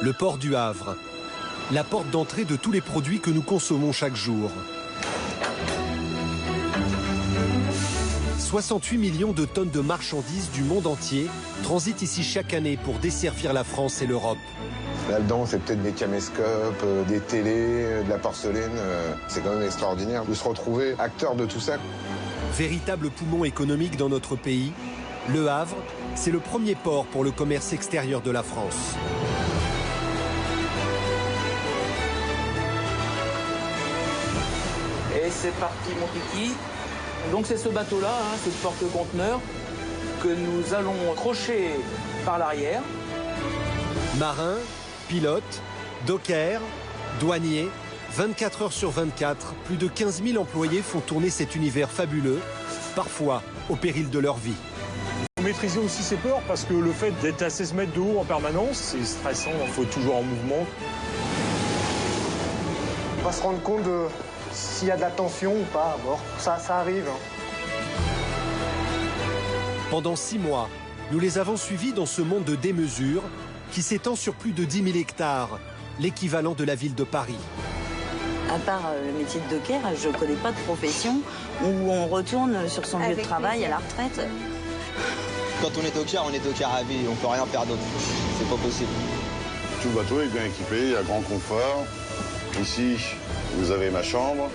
Le port du Havre, la porte d'entrée de tous les produits que nous consommons chaque jour. 68 millions de tonnes de marchandises du monde entier transitent ici chaque année pour desservir la France et l'Europe. Là-dedans, c'est peut-être des caméscopes, des télés, de la porcelaine. C'est quand même extraordinaire de se retrouver acteur de tout ça. Véritable poumon économique dans notre pays, Le Havre, c'est le premier port pour le commerce extérieur de la France. Et c'est parti, mon kiki. Donc c'est ce bateau-là, ce porte-conteneur, que nous allons crocher par l'arrière. Marins, pilotes, dockers, douaniers, 24 heures sur 24, plus de 15 000 employés font tourner cet univers fabuleux, parfois au péril de leur vie. Maîtriser aussi ses peurs parce que le fait d'être à 16 mètres de haut en permanence, c'est stressant, il faut être toujours en mouvement. On va se rendre compte de s'il y a de la tension ou pas à bord. Ça arrive. Pendant 6 mois, nous les avons suivis dans ce monde de démesure qui s'étend sur plus de 10 000 hectares, l'équivalent de la ville de Paris. À part le métier de docker, je ne connais pas de profession où on retourne sur son lieu de travail à la retraite. Quand on est docker à vie, on ne peut rien faire d'autre. C'est pas possible. Tout le bateau est bien équipé, il y a grand confort. Ici, vous avez ma chambre.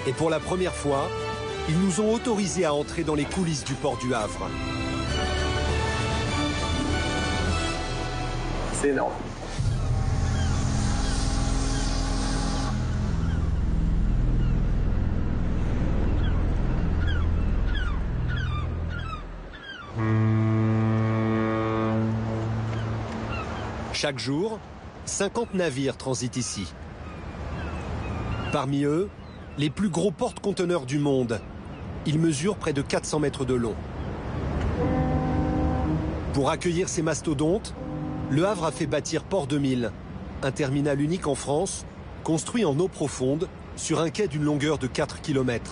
Et pour la première fois, ils nous ont autorisés à entrer dans les coulisses du port du Havre. C'est énorme. Chaque jour, 50 navires transitent ici. Parmi eux, les plus gros porte-conteneurs du monde. Ils mesurent près de 400 mètres de long. Pour accueillir ces mastodontes, Le Havre a fait bâtir Port 2000, un terminal unique en France, construit en eau profonde, sur un quai d'une longueur de 4 km.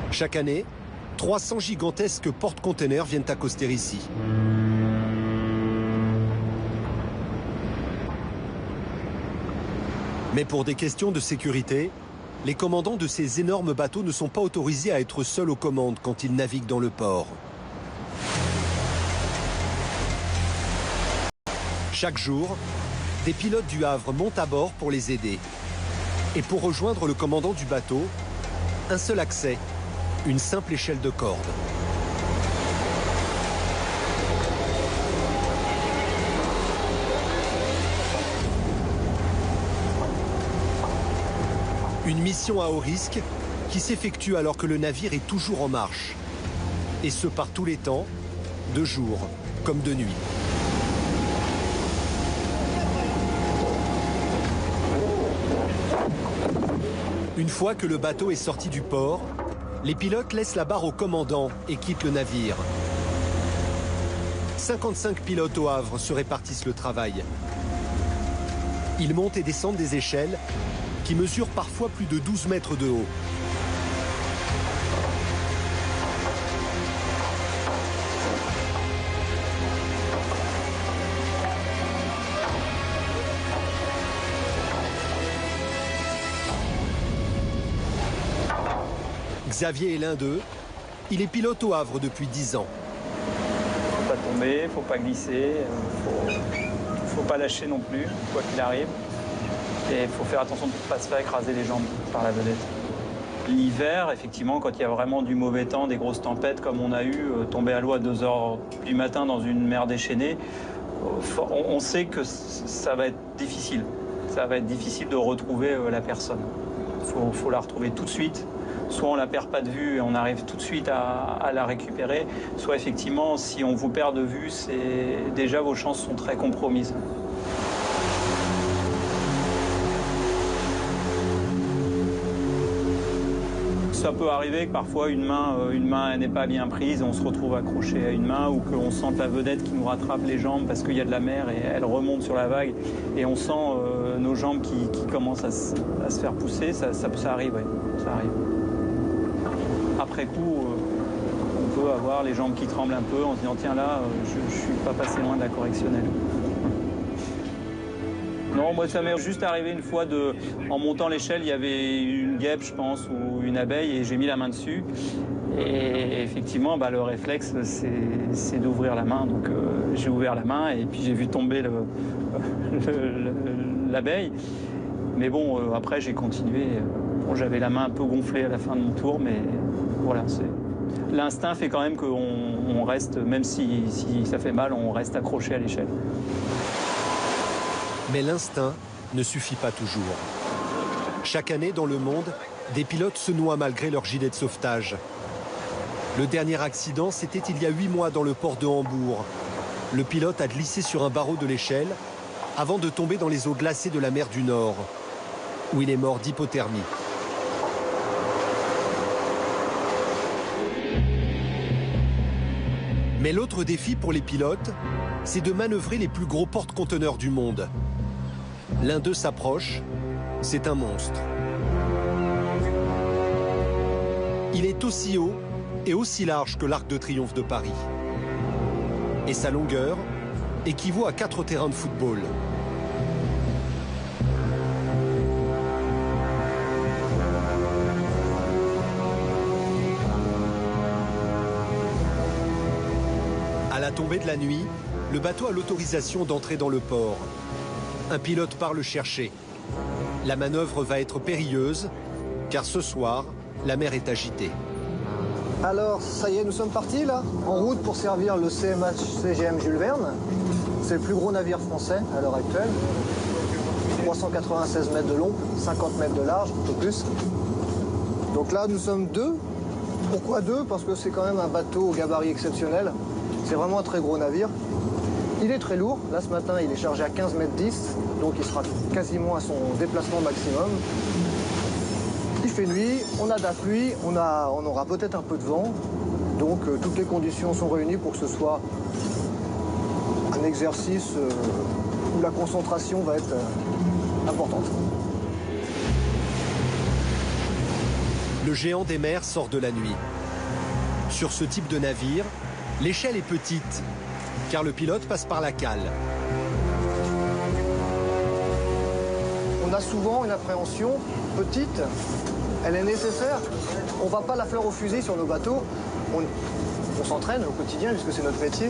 Chaque année, 300 gigantesques porte-conteneurs viennent accoster ici. Mais pour des questions de sécurité, les commandants de ces énormes bateaux ne sont pas autorisés à être seuls aux commandes quand ils naviguent dans le port. Chaque jour, des pilotes du Havre montent à bord pour les aider. Et pour rejoindre le commandant du bateau, un seul accès, une simple échelle de corde. Une mission à haut risque qui s'effectue alors que le navire est toujours en marche. Et ce par tous les temps, de jour comme de nuit. Une fois que le bateau est sorti du port, les pilotes laissent la barre au commandant et quittent le navire. 55 pilotes au Havre se répartissent le travail. Ils montent et descendent des échelles qui mesurent parfois plus de 12 mètres de haut. Xavier est l'un d'eux. Il est pilote au Havre depuis 10 ans. Faut pas tomber, faut pas glisser, faut pas lâcher non plus, quoi qu'il arrive. Et il faut faire attention de ne pas se faire écraser les jambes par la vedette. L'hiver, effectivement, quand il y a vraiment du mauvais temps, des grosses tempêtes comme on a eu, tomber à l'eau à 2 heures du matin dans une mer déchaînée, on sait que ça va être difficile. Ça va être difficile de retrouver la personne. Il faut la retrouver tout de suite. Soit on ne la perd pas de vue et on arrive tout de suite à la récupérer, soit effectivement, si on vous perd de vue, déjà vos chances sont très compromises. Ça peut arriver que parfois une main n'est pas bien prise, on se retrouve accroché à une main ou qu'on sente la vedette qui nous rattrape les jambes parce qu'il y a de la mer et elle remonte sur la vague et on sent nos jambes qui commencent à se faire pousser, ça arrive, oui, ça arrive. Après coup, on peut à avoir les jambes qui tremblent un peu en se disant tiens là, je suis pas passé loin de la correctionnelle. Non, moi ça m'est juste arrivé une fois en montant l'échelle, il y avait une guêpe je pense ou une abeille et j'ai mis la main dessus. Et effectivement, le réflexe, c'est d'ouvrir la main. Donc j'ai ouvert la main et puis j'ai vu tomber l'abeille. Mais bon, après j'ai continué. Bon, j'avais la main un peu gonflée à la fin de mon tour, mais voilà. L'instinct fait quand même qu'on reste, même si ça fait mal, on reste accroché à l'échelle. Mais l'instinct ne suffit pas toujours. Chaque année dans le monde, des pilotes se noient malgré leur gilet de sauvetage. Le dernier accident, c'était il y a 8 mois dans le port de Hambourg. Le pilote a glissé sur un barreau de l'échelle avant de tomber dans les eaux glacées de la mer du Nord, où il est mort d'hypothermie. Mais l'autre défi pour les pilotes, c'est de manœuvrer les plus gros porte-conteneurs du monde. L'un d'eux s'approche, c'est un monstre. Il est aussi haut et aussi large que l'Arc de Triomphe de Paris. Et sa longueur équivaut à 4 terrains de football. À la tombée de la nuit, le bateau a l'autorisation d'entrer dans le port. Un pilote part le chercher. La manœuvre va être périlleuse, car ce soir, la mer est agitée. Alors, ça y est, nous sommes partis là, en route pour servir le CMH CGM Jules Verne. C'est le plus gros navire français à l'heure actuelle. 396 mètres de long, 50 mètres de large, un peu plus. Donc là, nous sommes deux. Pourquoi deux? Parce que c'est quand même un bateau au gabarit exceptionnel. C'est vraiment un très gros navire. Il est très lourd. Là, ce matin, il est chargé à 15 mètres 10, donc il sera quasiment à son déplacement maximum. Il fait nuit, on a de la pluie, on aura peut-être un peu de vent. Donc toutes les conditions sont réunies pour que ce soit un exercice où la concentration va être importante. Le géant des mers sort de la nuit. Sur ce type de navire, l'échelle est petite, car le pilote passe par la cale. On a souvent une appréhension petite, elle est nécessaire. On ne va pas la fleur au fusil sur nos bateaux. On s'entraîne au quotidien puisque c'est notre métier.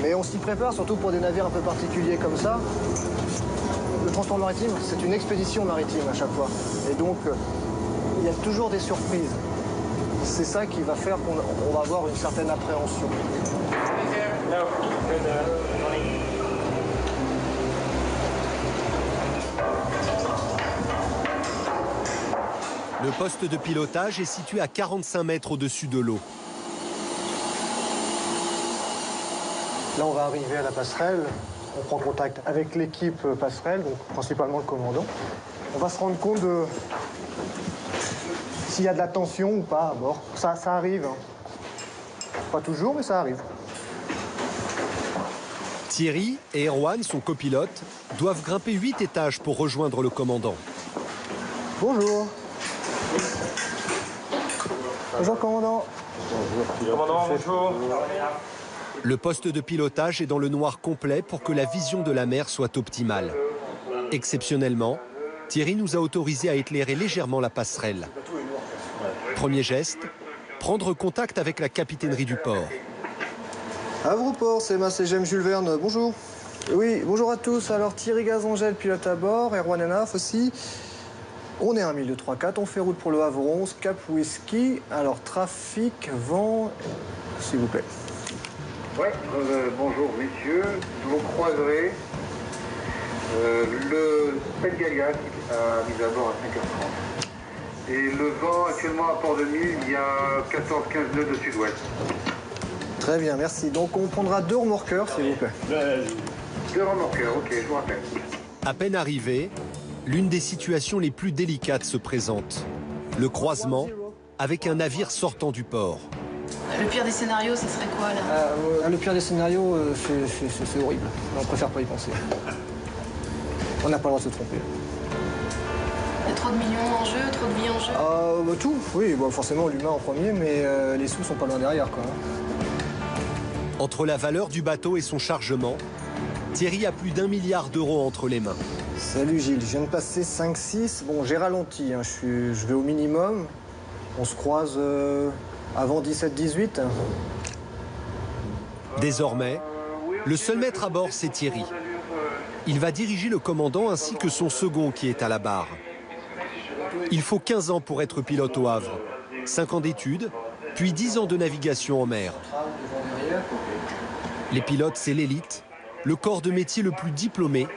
Mais on s'y prépare surtout pour des navires un peu particuliers comme ça. Le transport maritime, c'est une expédition maritime à chaque fois. Et donc, il y a toujours des surprises. C'est ça qui va faire qu'on va avoir une certaine appréhension. Le poste de pilotage est situé à 45 mètres au-dessus de l'eau. Là, on va arriver à la passerelle. On prend contact avec l'équipe passerelle, donc principalement le commandant. On va se rendre compte de s'il y a de la tension ou pas à bord. Ça arrive. Hein. Pas toujours, mais ça arrive. Thierry et Erwan, son copilote, doivent grimper 8 étages pour rejoindre le commandant. Bonjour. Bonjour, commandant. Bonjour. Commandant, bonjour. Le poste de pilotage est dans le noir complet pour que la vision de la mer soit optimale. Exceptionnellement, Thierry nous a autorisé à éclairer légèrement la passerelle. Premier geste, prendre contact avec la capitainerie du port. Havre-Port, c'est ma CGM Jules Verne, bonjour. Oui, bonjour à tous. Alors Thierry Gazangel, pilote à bord, Erwan Enaf aussi. On est à 1234, on fait route pour le Havre 11, Cap Whisky. Alors trafic, vent, s'il vous plaît. Ouais, bonjour messieurs, vous croiserez le Pengalia à mise à bord à 5h30. Et le vent actuellement à Port de Mille, il y a 14-15 nœuds de sud-ouest. Très bien, merci. Donc on prendra 2 remorqueurs, s'il vous plaît. 2 remorqueurs, ok, je vous rappelle. À peine arrivé, l'une des situations les plus délicates se présente. Le croisement avec un navire sortant du port. Le pire des scénarios, ce serait quoi là? Le pire des scénarios, c'est horrible. On préfère pas y penser. On n'a pas le droit de se tromper. Il y a trop de millions en jeu, trop de vie en jeu. Tout, oui, bon, forcément l'humain en premier, mais les sous sont pas loin derrière, quoi. Entre la valeur du bateau et son chargement, Thierry a plus d'1 milliard d'euros entre les mains. Salut Gilles, je viens de passer 5-6. Bon, j'ai ralenti, hein. Je vais au minimum. On se croise avant 17-18. Désormais, le seul maître à bord, c'est Thierry. Il va diriger le commandant ainsi que son second qui est à la barre. Il faut 15 ans pour être pilote au Havre, 5 ans d'études, puis 10 ans de navigation en mer. Les pilotes, c'est l'élite, le corps de métier le plus diplômé,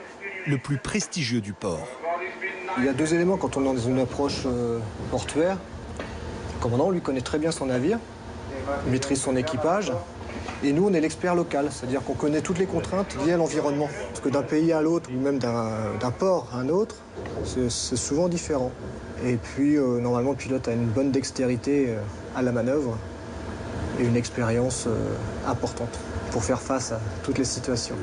le plus prestigieux du port. Il y a deux éléments quand on est dans une approche portuaire. Le commandant, lui, connaît très bien son navire, il maîtrise son équipage. Et nous, on est l'expert local, c'est-à-dire qu'on connaît toutes les contraintes liées à l'environnement. Parce que d'un pays à l'autre, ou même d'un port à un autre, c'est souvent différent. Et puis, normalement, le pilote a une bonne dextérité à la manœuvre et une expérience importante pour faire face à toutes les situations.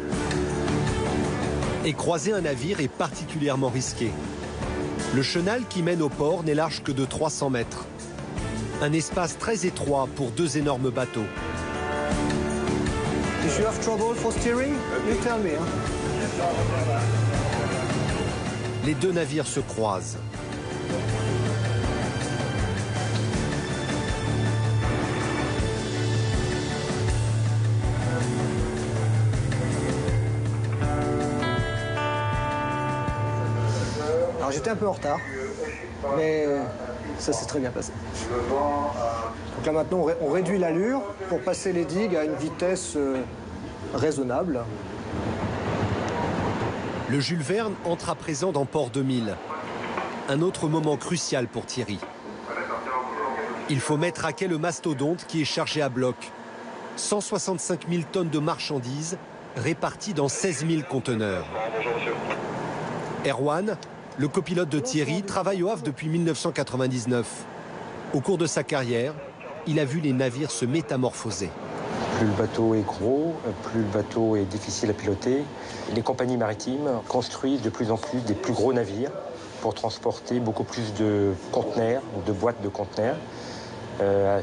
Et croiser un navire est particulièrement risqué. Le chenal qui mène au port n'est large que de 300 mètres. Un espace très étroit pour deux énormes bateaux. If you have trouble for steering, you tell me. Les deux navires se croisent. Alors j'étais un peu en retard, mais ça s'est très bien passé. Donc là maintenant on réduit l'allure pour passer les digues à une vitesse raisonnable. Le Jules Verne entre à présent dans Port 2000. Un autre moment crucial pour Thierry. Il faut mettre à quai le mastodonte qui est chargé à bloc. 165 000 tonnes de marchandises réparties dans 16 000 conteneurs. Erwan, le copilote de Thierry, travaille au Havre depuis 1999. Au cours de sa carrière, il a vu les navires se métamorphoser. Plus le bateau est gros, plus le bateau est difficile à piloter. Les compagnies maritimes construisent de plus en plus des plus gros navires pour transporter beaucoup plus de conteneurs, de boîtes de conteneurs.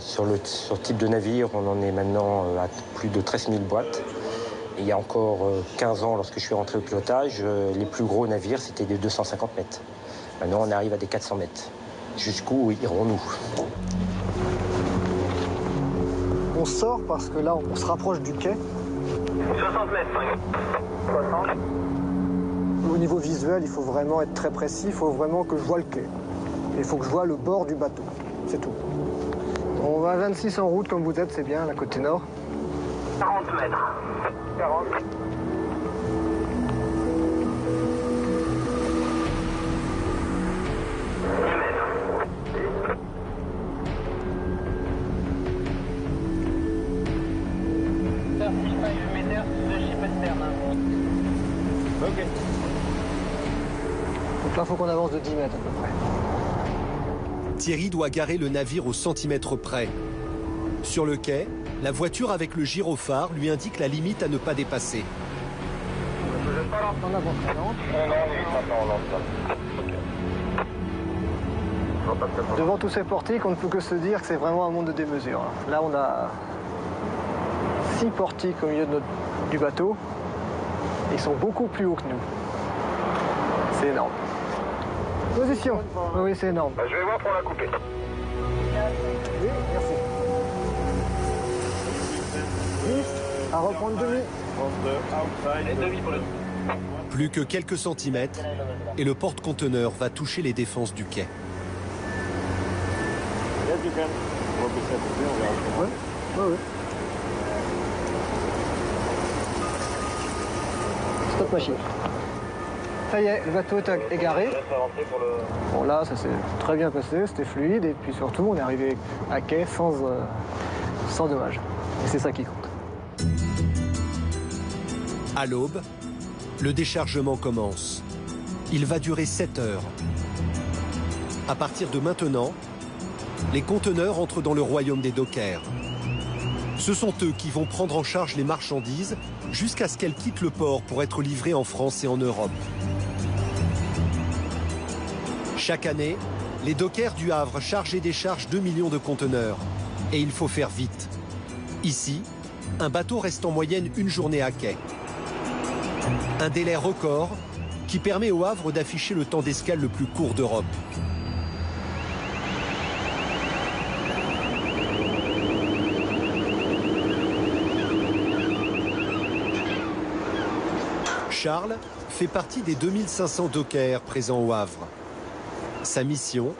Sur le type de navire, on en est maintenant à plus de 13 000 boîtes. Et il y a encore 15 ans, lorsque je suis rentré au pilotage, les plus gros navires, c'était des 250 mètres. Maintenant, on arrive à des 400 mètres. Jusqu'où irons-nous ? On sort parce que là, on se rapproche du quai. 60 mètres, 60. Au niveau visuel, il faut vraiment être très précis. Il faut vraiment que je vois le quai. Il faut que je vois le bord du bateau. C'est tout. On va à 26 en route, comme vous êtes, c'est bien, la côté nord. 40 mètres. 40. Ok. Donc là, il faut qu'on avance de 10 mètres à peu près. Thierry doit garer le navire au centimètre près. Sur le quai, la voiture avec le gyrophare lui indique la limite à ne pas dépasser. On avance devant tous ces portiques, on ne peut que se dire que c'est vraiment un monde de démesure. Là, on a 6 portiques au milieu du bateau. Ils sont beaucoup plus hauts que nous. C'est énorme. Position. Oui, c'est énorme. Je vais voir pour la couper. Oui, merci. 10, à reprendre demi. Plus que quelques centimètres et le porte-conteneur va toucher les défenses du quai. Oui. Stop machine. Ça y est, le bateau est égaré. Bon là, ça s'est très bien passé, c'était fluide et puis surtout on est arrivé à quai sans dommage. Et c'est ça qui compte. À l'aube, le déchargement commence. Il va durer 7 heures. À partir de maintenant, les conteneurs entrent dans le royaume des dockers. Ce sont eux qui vont prendre en charge les marchandises jusqu'à ce qu'elles quittent le port pour être livrées en France et en Europe. Chaque année, les dockers du Havre chargent et déchargent 2 millions de conteneurs. Et il faut faire vite. Ici, un bateau reste en moyenne une journée à quai. Un délai record qui permet au Havre d'afficher le temps d'escale le plus court d'Europe. Charles fait partie des 2500 dockers présents au Havre. Sa mission,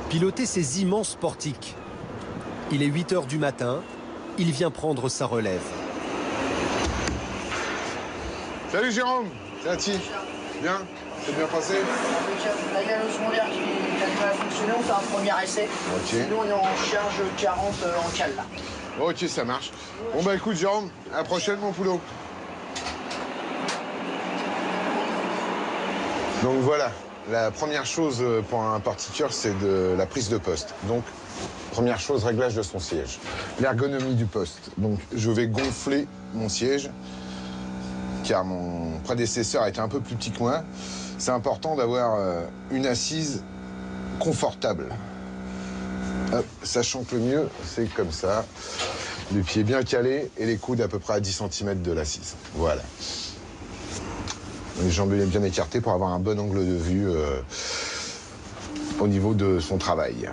piloter ces immenses portiques. Il est 8 h du matin, il vient prendre sa relève. Salut Jérôme, c'est Ati. Bien, c'est bien passé? Là, il y a le secondaire qui a du mal à fonctionner, on fait un premier essai. Ok. Sinon, on est en charge 40 en cale là. Ok, ça marche. Bon bah écoute Jérôme, à la prochaine mon poulot. Donc voilà, la première chose pour un portiqueur, c'est de la prise de poste. Donc, première chose, réglage de son siège. L'ergonomie du poste. Donc, je vais gonfler mon siège, car mon prédécesseur était un peu plus petit que moi. C'est important d'avoir une assise confortable. Hop, sachant que le mieux, c'est comme ça. Les pieds bien calés et les coudes à peu près à 10 cm de l'assise. Voilà. Les jambes bien écartées pour avoir un bon angle de vue au niveau de son travail.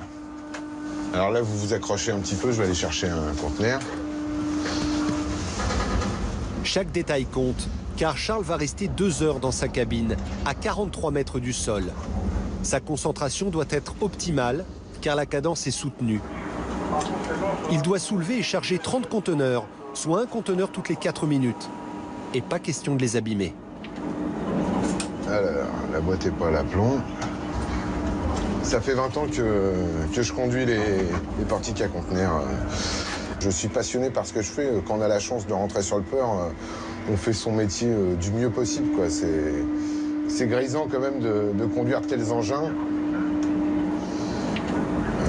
Alors là, vous vous accrochez un petit peu, je vais aller chercher un conteneur. Chaque détail compte, car Charles va rester 2 heures dans sa cabine, à 43 mètres du sol. Sa concentration doit être optimale, car la cadence est soutenue. Il doit soulever et charger 30 conteneurs, soit un conteneur toutes les 4 minutes. Et pas question de les abîmer. Alors, la boîte est pas à l'aplomb. Ça fait 20 ans que je conduis les portiques à conteneurs. Je suis passionné par ce que je fais. Quand on a la chance de rentrer sur le port, on fait son métier du mieux possible, quoi. C'est grisant quand même de conduire tels engins.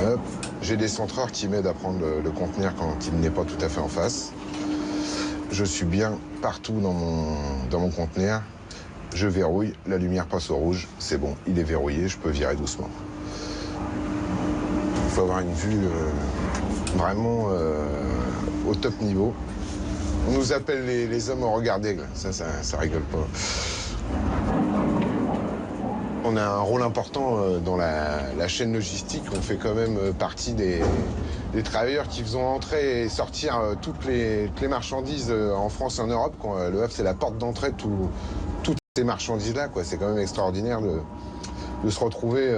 Hop. J'ai des centreurs qui m'aident à prendre le conteneur quand il n'est pas tout à fait en face. Je suis bien partout dans mon conteneur. Je verrouille, la lumière passe au rouge, c'est bon, il est verrouillé, je peux virer doucement. Il faut avoir une vue vraiment au top niveau. On nous appelle les hommes au regard d'aigle, ça rigole pas. On a un rôle important dans la chaîne logistique, on fait quand même partie des travailleurs qui faisons entrer et sortir toutes les marchandises en France et en Europe. Le Havre, c'est la porte d'entrée de toutes ces marchandises-là, quoi. C'est quand même extraordinaire de se retrouver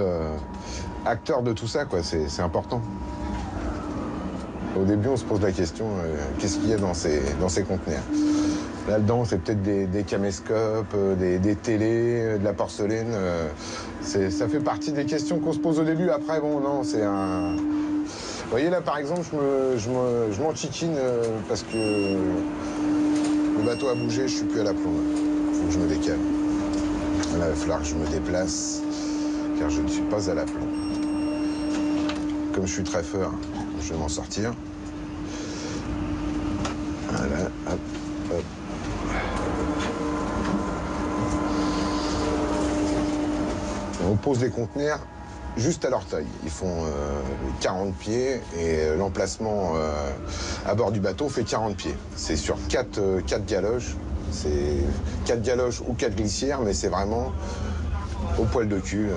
acteur de tout ça, quoi. C'est important. Au début, on se pose la question, qu'est-ce qu'il y a dans ces conteneurs? Là-dedans, c'est peut-être des caméscopes, des télés, de la porcelaine. Ça fait partie des questions qu'on se pose au début. Après, bon, non, c'est un... Vous voyez, là, par exemple, je m'enchiquine parce que le bateau a bougé, je suis plus à l'aplomb. Il faut que je me décale. Là, il va falloir que je me déplace, car je ne suis pas à l'aplomb. Comme je suis très fort, je vais m'en sortir. Voilà, hop, hop. On pose les conteneurs juste à leur taille. Ils font 40 pieds et l'emplacement à bord du bateau fait 40 pieds. C'est sur 4 galoches. C'est 4 galoches ou 4 glissières, mais c'est vraiment au poil de cul.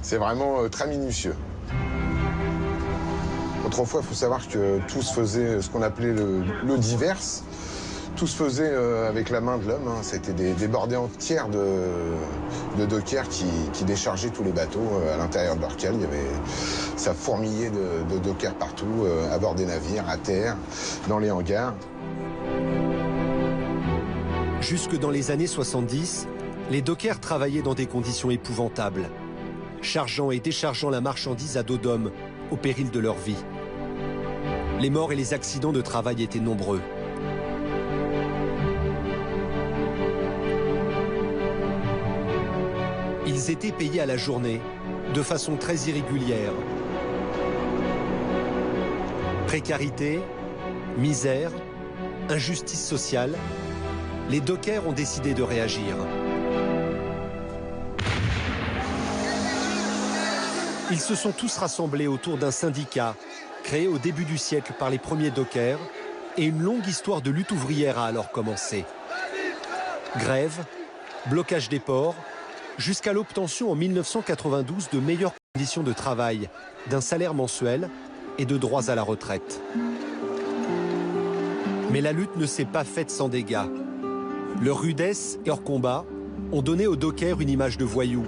C'est vraiment très minutieux. Autrefois, il faut savoir que tout se faisait, ce qu'on appelait le divers. Tout se faisait avec la main de l'homme. Hein. C'était des bordées entières de dockers qui déchargeaient tous les bateaux à l'intérieur de leur cale. Ça fourmillait de dockers partout, à bord des navires, à terre, dans les hangars. Jusque dans les années 70, les dockers travaillaient dans des conditions épouvantables, chargeant et déchargeant la marchandise à dos d'homme, au péril de leur vie. Les morts et les accidents de travail étaient nombreux. Ils étaient payés à la journée, de façon très irrégulière. Précarité, misère, injustice sociale, les dockers ont décidé de réagir. Ils se sont tous rassemblés autour d'un syndicat créé au début du siècle par les premiers dockers et une longue histoire de lutte ouvrière a alors commencé. Grève, blocage des ports, jusqu'à l'obtention en 1992 de meilleures conditions de travail, d'un salaire mensuel et de droits à la retraite. Mais la lutte ne s'est pas faite sans dégâts. Leur rudesse et leur combat ont donné aux dockers une image de voyous.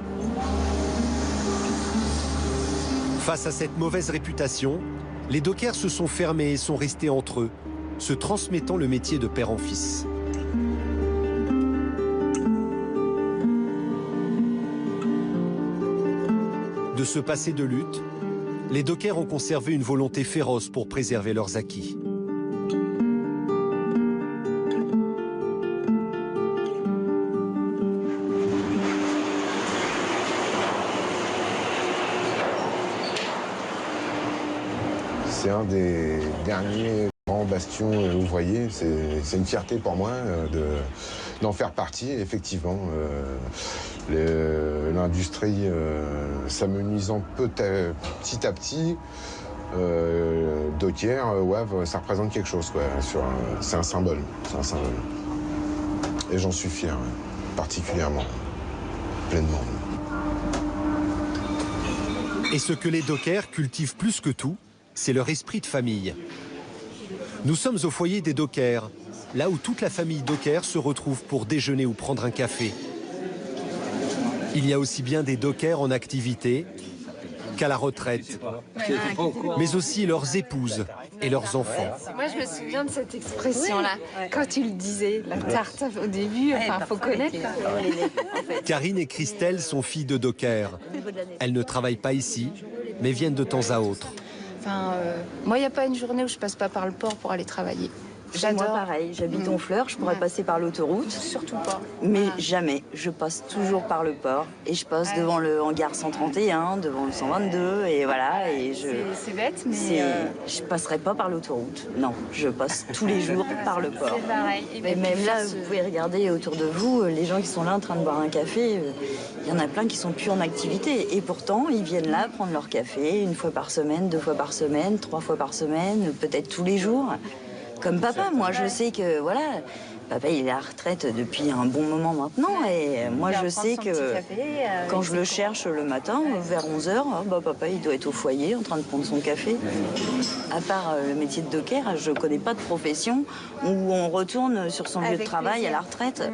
Face à cette mauvaise réputation, les dockers se sont fermés et sont restés entre eux, se transmettant le métier de père en fils. De ce passé de lutte, les dockers ont conservé une volonté féroce pour préserver leurs acquis. C'est un des derniers grands bastions ouvriers. C'est une fierté pour moi d'en faire partie. Effectivement, l'industrie s'amenuisant petit à petit, Docker, WAV, ça représente quelque chose, quoi. C'est un symbole. Et j'en suis fier, particulièrement, pleinement. Et ce que les dockers cultivent plus que tout, c'est leur esprit de famille. Nous sommes au foyer des dockers, là où toute la famille docker se retrouve pour déjeuner ou prendre un café. Il y a aussi bien des dockers en activité qu'à la retraite, mais aussi leurs épouses et leurs enfants. Moi, je me souviens de cette expression-là. Quand tu le disais, la tarte au début, enfin, faut connaître. Karine et Christelle sont filles de dockers. Elles ne travaillent pas ici, mais viennent de temps à autre. Enfin, moi, il n'y a pas une journée où je passe pas par le port pour aller travailler. Moi, pareil, j'habite Honfleur, je pourrais passer par l'autoroute. Surtout pas. Mais jamais, je passe toujours par le port. Et je passe devant le hangar 131, devant le 122, et voilà. Et c'est bête, mais... Je passerai pas par l'autoroute. Non, je passe tous les jours par le port. C'est pareil. Et même là, vous pouvez regarder autour de vous, les gens qui sont là en train de boire un café, il y en a plein qui sont plus en activité. Et pourtant, ils viennent là prendre leur café 1 fois par semaine, 2 fois par semaine, 3 fois par semaine, peut-être tous les jours. Comme papa, moi je sais que, voilà, papa il est à la retraite depuis un bon moment maintenant et moi je sais que quand je le cherche le matin, vers 11h, papa il doit être au foyer en train de prendre son café. À part le métier de docker, je connais pas de profession où on retourne sur son lieu de travail à la retraite.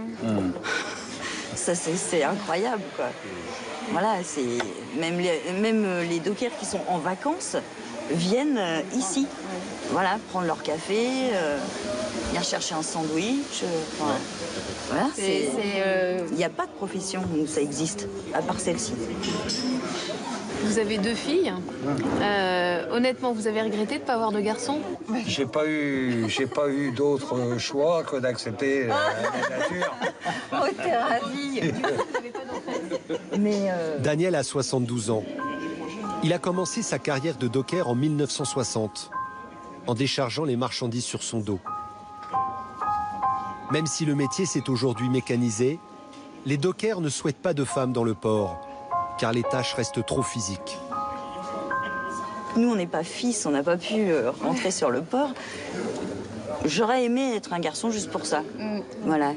Ça c'est incroyable, quoi. Voilà, c'est même les dockers qui sont en vacances viennent ici. Voilà, prendre leur café, venir chercher un sandwich. Voilà, il n'y a pas de profession où ça existe, à part celle-ci. Vous avez 2 filles. Honnêtement, vous avez regretté de ne pas avoir de garçon? J'ai pas eu d'autre choix que d'accepter la nature. Oh, t'es ravie. Daniel a 72 ans. Il a commencé sa carrière de docker en 1960, en déchargeant les marchandises sur son dos. Même si le métier s'est aujourd'hui mécanisé, les dockers ne souhaitent pas de femmes dans le port, car les tâches restent trop physiques. Nous, on n'est pas fils, on n'a pas pu rentrer sur le port. J'aurais aimé être un garçon juste pour ça. Voilà.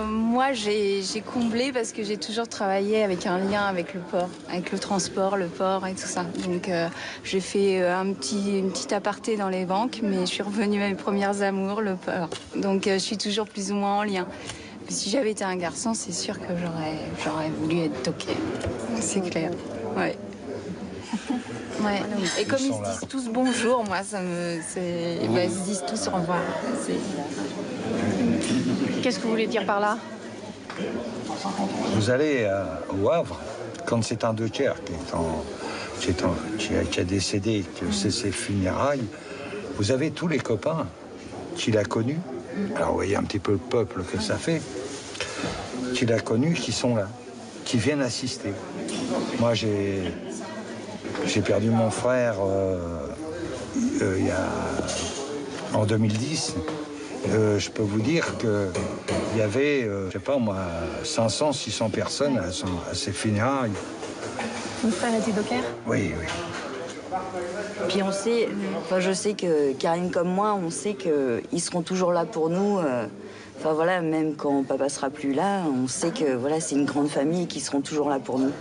Moi, j'ai comblé parce que j'ai toujours travaillé avec un lien avec le port, avec le transport, le port et tout ça. Donc, j'ai fait une petite aparté dans les banques, mais je suis revenue à mes premières amours, le port. Donc, je suis toujours plus ou moins en lien. Mais si j'avais été un garçon, c'est sûr que j'aurais voulu être docker. C'est clair. Ouais. Ouais. Et comme ils se disent tous bonjour, moi, ils se disent tous au revoir. Qu'est-ce que vous voulez dire par là? Vous allez au Havre, quand c'est un docker qui a décédé, que c'est ses funérailles, vous avez tous les copains qu'il a connus. Alors vous voyez un petit peu le peuple que ça fait, qu'il a connu, qui sont là, qui viennent assister. Moi j'ai perdu mon frère en 2010. Je peux vous dire qu'il y avait, je sais pas moi, 500, 600 personnes à ses funérailles. Mon frère était docker? Oui, oui. Puis on sait, enfin je sais que Karine comme moi, on sait qu'ils seront toujours là pour nous. Enfin voilà, même quand papa sera plus là, on sait que voilà, c'est une grande famille et qu'ils seront toujours là pour nous.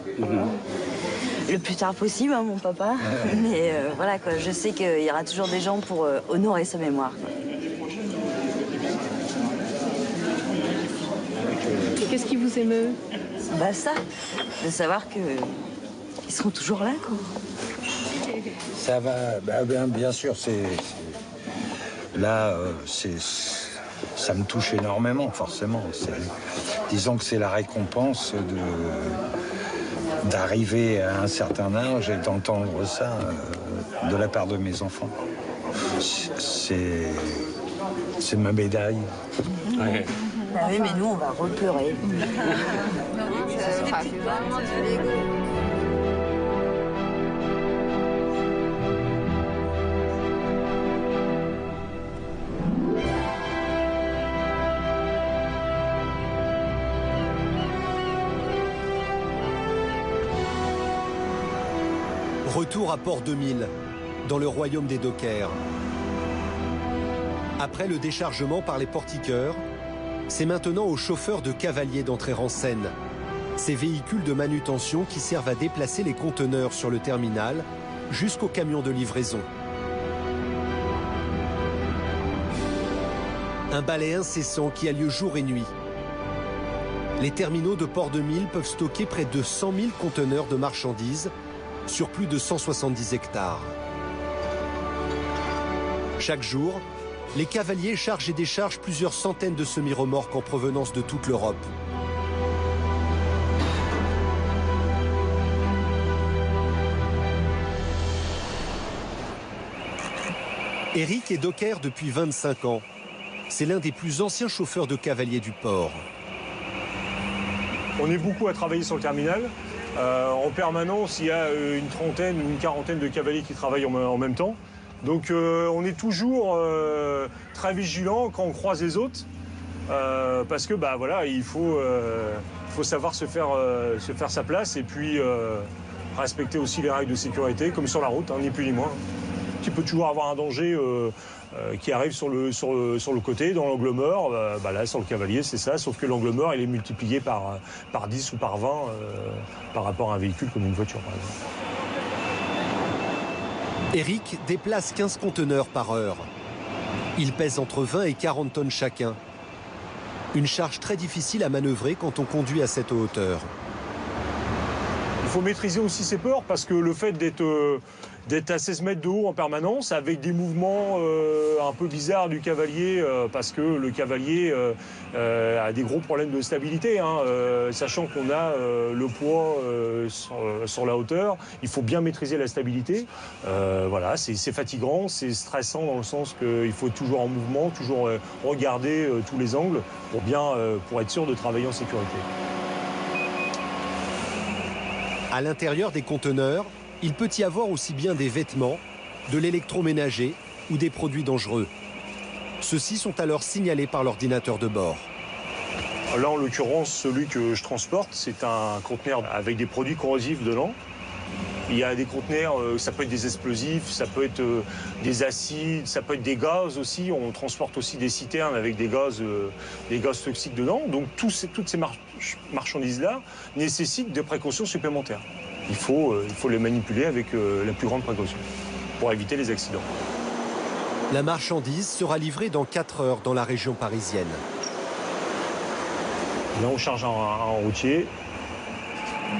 Le plus tard possible, hein, mon papa. Mais voilà quoi, je sais qu'il y aura toujours des gens pour honorer sa mémoire. Qu'est-ce qui vous émeut? Bah ça, de savoir qu'ils seront toujours là quoi. Ça va, bien sûr, là, ça me touche énormément, forcément. Disons que c'est la récompense d'arriver à un certain âge et d'entendre ça de la part de mes enfants. C'est ma médaille. Ouais. Bah oui, mais nous, on va repleurer. Retour à Port 2000, dans le royaume des dockers. Après le déchargement par les portiqueurs, c'est maintenant aux chauffeurs de cavaliers d'entrer en scène. Ces véhicules de manutention qui servent à déplacer les conteneurs sur le terminal jusqu'au camion de livraison. Un balai incessant qui a lieu jour et nuit. Les terminaux de Port 2000 peuvent stocker près de 100 000 conteneurs de marchandises sur plus de 170 hectares. Chaque jour, les cavaliers chargent et déchargent plusieurs centaines de semi-remorques en provenance de toute l'Europe. Eric est docker depuis 25 ans. C'est l'un des plus anciens chauffeurs de cavaliers du port. On est beaucoup à travailler sur le terminal. En permanence, il y a une trentaine ou une quarantaine de cavaliers qui travaillent en même temps. Donc on est toujours très vigilant quand on croise les autres. Parce que voilà, il faut savoir se faire sa place et puis respecter aussi les règles de sécurité, comme sur la route, ni plus ni moins. Tu peux toujours avoir un danger qui arrive sur le côté, dans l'angle mort. Là, sur le cavalier, c'est ça, sauf que l'angle mort, il est multiplié par 10 ou par 20 par rapport à un véhicule comme une voiture, par exemple. Eric déplace 15 conteneurs par heure. Ils pèsent entre 20 et 40 tonnes chacun. Une charge très difficile à manœuvrer quand on conduit à cette hauteur. Il faut maîtriser aussi ses peurs parce que le fait d'être à 16 mètres de haut en permanence, avec des mouvements un peu bizarres du cavalier, parce que le cavalier a des gros problèmes de stabilité, sachant qu'on a le poids sur la hauteur, il faut bien maîtriser la stabilité. Voilà, c'est fatigant, c'est stressant dans le sens qu'il faut être toujours en mouvement, toujours regarder tous les angles pour être sûr de travailler en sécurité. À l'intérieur des conteneurs, il peut y avoir aussi bien des vêtements, de l'électroménager ou des produits dangereux. Ceux-ci sont alors signalés par l'ordinateur de bord. Là, en l'occurrence, celui que je transporte, c'est un conteneur avec des produits corrosifs dedans. Il y a des conteneurs, ça peut être des explosifs, ça peut être des acides, ça peut être des gaz aussi. On transporte aussi des citernes avec des gaz toxiques dedans. Donc toutes ces marchandises-là nécessitent des précautions supplémentaires. Il faut les manipuler avec la plus grande précaution pour éviter les accidents. La marchandise sera livrée dans 4 heures dans la région parisienne. Là, on charge un routier.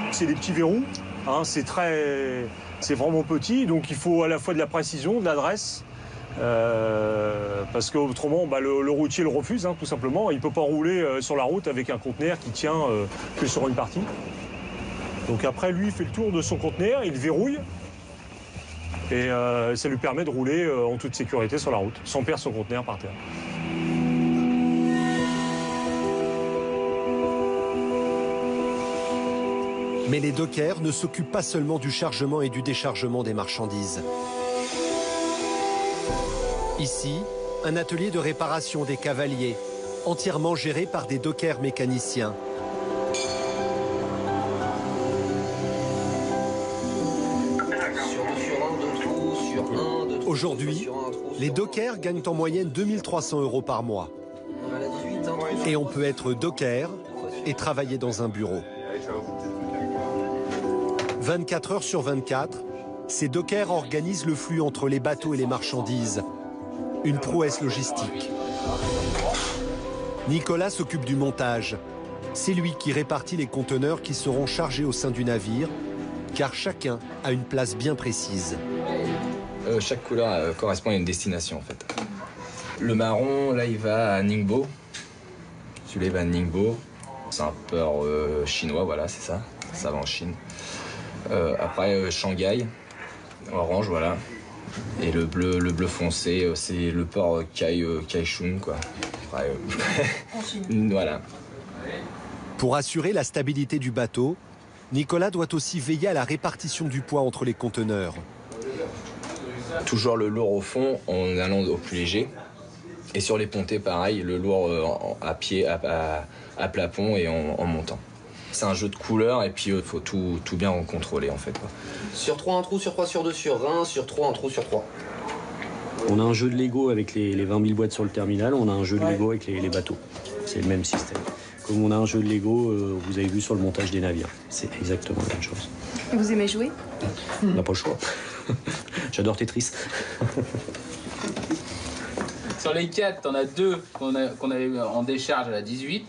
C'est des petits verrous. C'est vraiment petit, donc il faut à la fois de la précision, de l'adresse, parce qu'autrement, le routier le refuse, tout simplement. Il ne peut pas rouler sur la route avec un conteneur qui tient que sur une partie. Donc après, lui, il fait le tour de son conteneur, il le verrouille, et ça lui permet de rouler en toute sécurité sur la route, sans perdre son conteneur par terre. Mais les dockers ne s'occupent pas seulement du chargement et du déchargement des marchandises. Ici, un atelier de réparation des cavaliers, entièrement géré par des dockers mécaniciens. Aujourd'hui, les dockers gagnent en moyenne 2300 € par mois. Et on peut être docker et travailler dans un bureau. 24 heures sur 24, ces dockers organisent le flux entre les bateaux et les marchandises. Une prouesse logistique. Nicolas s'occupe du montage. C'est lui qui répartit les conteneurs qui seront chargés au sein du navire, car chacun a une place bien précise. Chaque couleur correspond à une destination en fait. Le marron, là il va à Ningbo. Celui-là il va à Ningbo. C'est un port chinois, voilà, c'est ça. Ça va en Chine. Après Shanghai, orange, voilà. Et le bleu foncé, c'est le port Kaishun, quoi. Après, voilà. Pour assurer la stabilité du bateau, Nicolas doit aussi veiller à la répartition du poids entre les conteneurs. Toujours le lourd au fond en allant au plus léger. Et sur les pontées, pareil, le lourd à pied, à plafond et en montant. C'est un jeu de couleurs et puis il faut tout bien contrôler en fait. Sur 3, un trou, sur 3, sur 2, sur 1, sur 3, un trou, sur 3. On a un jeu de Lego avec les 20 000 boîtes sur le terminal, on a un jeu de Lego avec les bateaux. C'est le même système. Comme on a un jeu de Lego, vous avez vu sur le montage des navires. C'est exactement la même chose. Vous aimez jouer? On n'a pas le choix. J'adore Tetris. Sur les 4, t'en as 2 qu'on avait en décharge à la 18.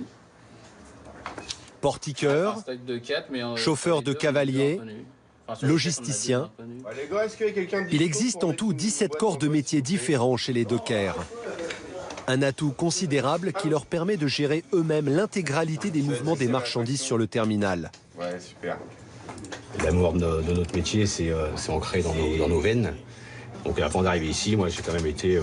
Portiqueur, chauffeur de cavalier, logisticien. Il existe en tout 17 corps de métiers différents chez les dockers. Un atout considérable qui leur permet de gérer eux-mêmes l'intégralité des mouvements des marchandises sur le terminal. Ouais, super. L'amour de notre métier, c'est ancré dans nos veines. Donc avant d'arriver ici, moi j'ai quand même été,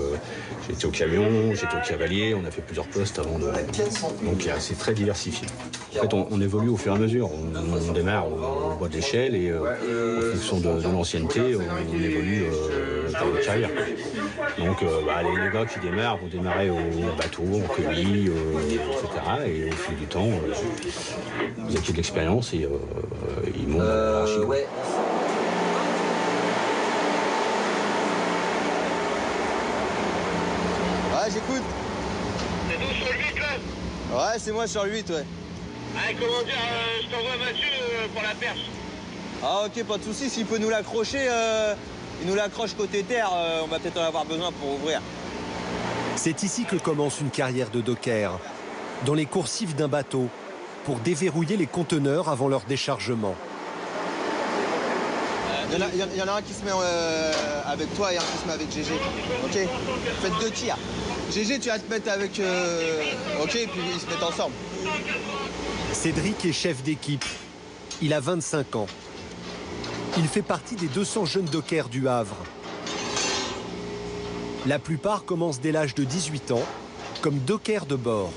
j'étais au camion, j'étais au cavalier, on a fait plusieurs postes avant de... Donc c'est très diversifié. En fait on évolue au fur et à mesure, on démarre au bois d'échelle et en fonction de l'ancienneté, on évolue dans notre carrière. Donc les gars qui démarrent vont démarrer au bateau, en commis, etc. Et au fil du temps, ils acquièrent de l'expérience et ils montent dans la hiérarchie. J'écoute. C'est nous sur le 8 là? Ouais, c'est moi sur le 8, ouais. Ah, comment dire, je t'envoie Mathieu pour la perche. Ah ok, pas de soucis, s'il peut nous l'accrocher, il nous l'accroche côté terre, on va peut-être en avoir besoin pour ouvrir. C'est ici que commence une carrière de docker, dans les coursives d'un bateau, pour déverrouiller les conteneurs avant leur déchargement. Il y en a un qui se met avec toi et un qui se met avec GG. Ok? Faites 2 tirs. GG, tu vas te mettre avec... Ok, puis ils se mettent ensemble. Cédric est chef d'équipe. Il a 25 ans. Il fait partie des 200 jeunes dockers du Havre. La plupart commencent dès l'âge de 18 ans, comme dockers de bord.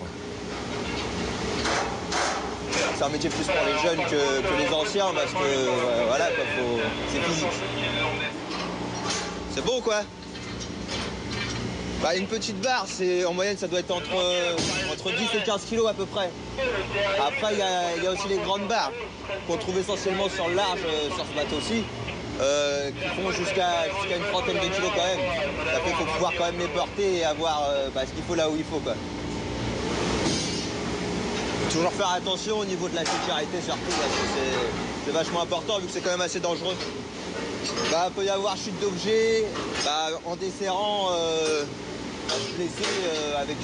C'est un métier plus pour les jeunes que les anciens parce que voilà, c'est physique. C'est beau quoi. Une petite barre, en moyenne ça doit être entre 10 et 15 kilos à peu près. Après il y a aussi les grandes barres qu'on trouve essentiellement sur le large, sur ce bateau-ci, qui font jusqu'à une trentaine de kilos quand même. Ça fait qu'il faut pouvoir quand même les porter et avoir ce qu'il faut là où il faut quoi. Toujours faire attention au niveau de la sécurité surtout parce que c'est vachement important vu que c'est quand même assez dangereux. Il peut y avoir chute d'objets, en desserrant, se blesser avec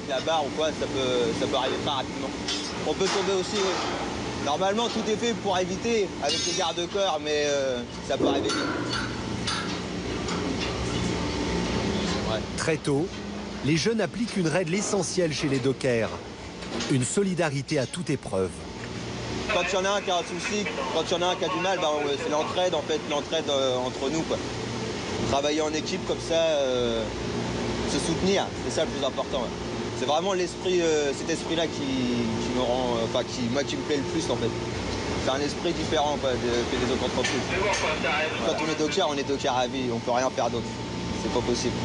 la barre ou quoi, ça peut arriver très rapidement. On peut tomber aussi, oui. Normalement tout est fait pour éviter avec les garde-corps, mais ça peut arriver vite. Très tôt, les jeunes appliquent une règle essentielle chez les dockers. Une solidarité à toute épreuve. Quand il y en a un qui a un souci, quand il y en a un qui a du mal, c'est l'entraide en fait, l'entraide entre nous quoi. Travailler en équipe comme ça, se soutenir, c'est ça le plus important. Ouais. C'est vraiment l'esprit, cet esprit-là qui me rend, qui me plaît le plus en fait. C'est un esprit différent quoi, que des autres entreprises. Quand on est docker à vie, on peut rien faire d'autre. C'est pas possible.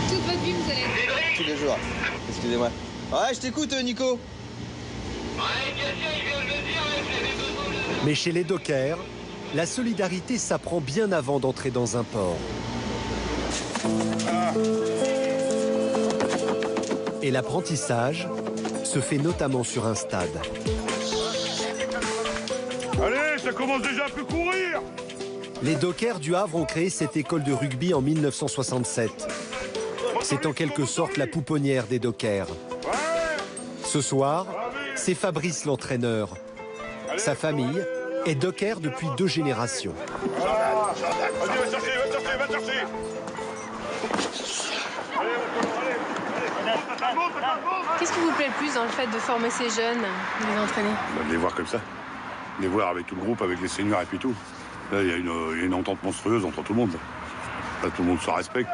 Toute votre vie vous allez être... Tous les jours. Excusez-moi. Ouais, je t'écoute, Nico. Mais chez les dockers, la solidarité s'apprend bien avant d'entrer dans un port. Et l'apprentissage se fait notamment sur un stade. Allez, ça commence déjà à plus courir. Les dockers du Havre ont créé cette école de rugby en 1967. C'est en quelque sorte la pouponnière des dockers. Ce soir, c'est Fabrice l'entraîneur. Sa famille est docker depuis 2 générations. Vas-y, va chercher. Qu'est-ce qui vous plaît le plus dans le fait de former ces jeunes, de les entraîner? De les voir comme ça. De les voir avec tout le groupe, avec les seniors et puis tout. Là, il y a une entente monstrueuse entre tout le monde. Là, tout le monde se respecte.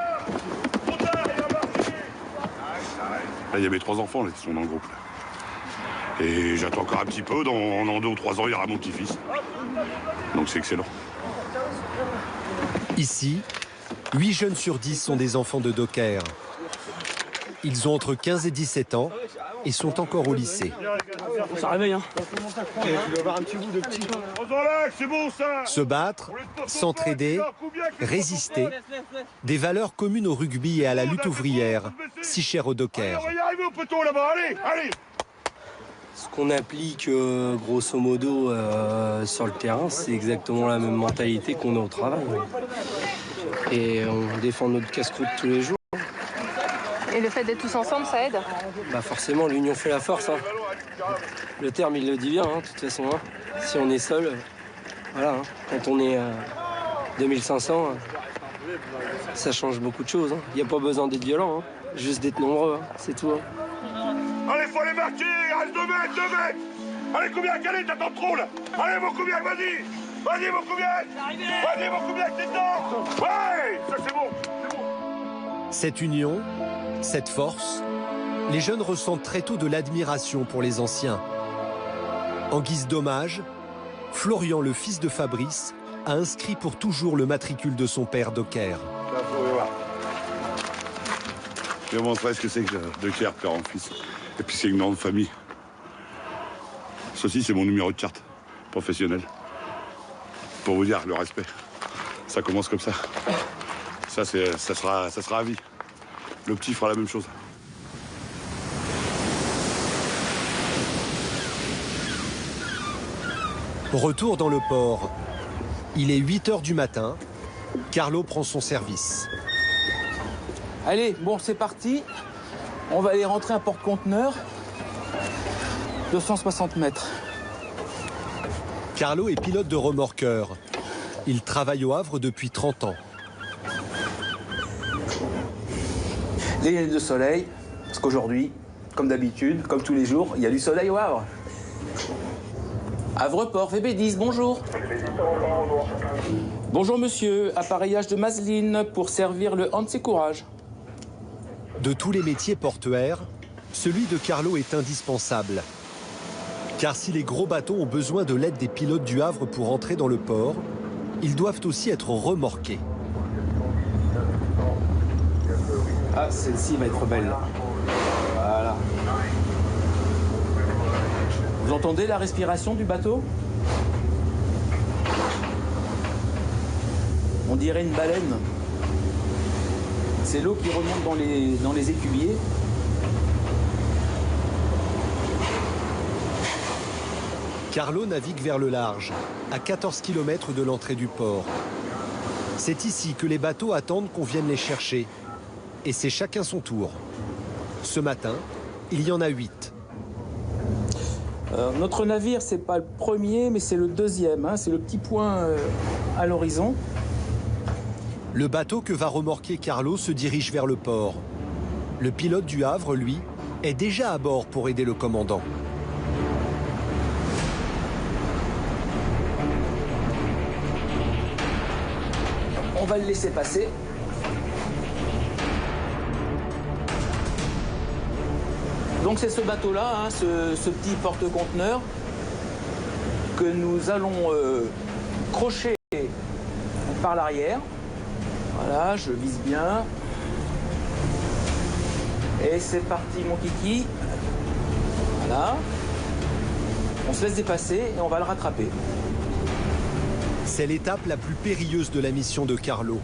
Là, il y a mes 3 enfants là, qui sont dans le groupe. Là. Et j'attends encore un petit peu. Dans 2 ou 3 ans, il y aura mon petit-fils. Donc c'est excellent. Ici, 8 jeunes sur 10 sont des enfants de dockers. Ils ont entre 15 et 17 ans et sont encore au lycée. Ça réveille, hein. Tu dois avoir un petit bout de petit. C'est bon, ça. Se battre, s'entraider, résister, des valeurs communes au rugby et à la lutte ouvrière, si chères aux dockers. On va y arriver au poteau là-bas, allez. Ce qu'on applique grosso modo sur le terrain, c'est exactement la même mentalité qu'on a au travail. Et on défend notre casse-croûte tous les jours. Et le fait d'être tous ensemble, ça aide? Bah forcément, l'union fait la force. Hein. Le terme, il le dit bien, hein, de toute façon. Hein. Si on est seul, voilà. Hein. Quand on est 2500, ça change beaucoup de choses. Il n'y a pas besoin d'être violent, hein. Juste d'être nombreux, hein. C'est tout. Hein. Allez, faut aller marquer, il reste 2 mètres. Allez, combien Calais, t'attends trop là. Allez, mon combien, vas-y, mon combien. Vas-y, mon combien, t'es dedans. Ouais, ça c'est bon. Cette union, cette force, les jeunes ressentent très tôt de l'admiration pour les anciens. En guise d'hommage, Florian, le fils de Fabrice, a inscrit pour toujours le matricule de son père docker. Je vais montrer ce que c'est que docker, père en fils. Et puis c'est une grande famille. Ceci, c'est mon numéro de carte professionnel. Pour vous dire, le respect, ça commence comme ça. Ça sera à vie. Le petit fera la même chose. Retour dans le port. Il est 8 h du matin. Carlo prend son service. Allez, bon, c'est parti. On va aller rentrer un porte-conteneur. 260 mètres. Carlo est pilote de remorqueur. Il travaille au Havre depuis 30 ans. Les lunettes de soleil, parce qu'aujourd'hui, comme d'habitude, comme tous les jours, il y a du soleil au Havre. Havre-Port, VB10, bonjour. Bonjour monsieur, appareillage de Maseline pour servir le Hanse Courage. De tous les métiers portuaires, celui de Carlo est indispensable. Car si les gros bateaux ont besoin de l'aide des pilotes du Havre pour entrer dans le port, ils doivent aussi être remorqués. Ah, celle-ci va être belle. Voilà. Vous entendez la respiration du bateau? On dirait une baleine. C'est l'eau qui remonte dans les écubiers. Carlo navigue vers le large, à 14 km de l'entrée du port. C'est ici que les bateaux attendent qu'on vienne les chercher. Et c'est chacun son tour. Ce matin, il y en a 8. Notre navire, c'est pas le premier, mais c'est le deuxième. Hein. C'est le petit point à l'horizon. Le bateau que va remorquer Carlo se dirige vers le port. Le pilote du Havre, lui, est déjà à bord pour aider le commandant. On va le laisser passer. Donc c'est ce bateau-là, hein, ce petit porte-conteneur que nous allons crocher par l'arrière. Voilà, je vise bien. Et c'est parti mon kiki. Voilà. On se laisse dépasser et on va le rattraper. C'est l'étape la plus périlleuse de la mission de Carlo.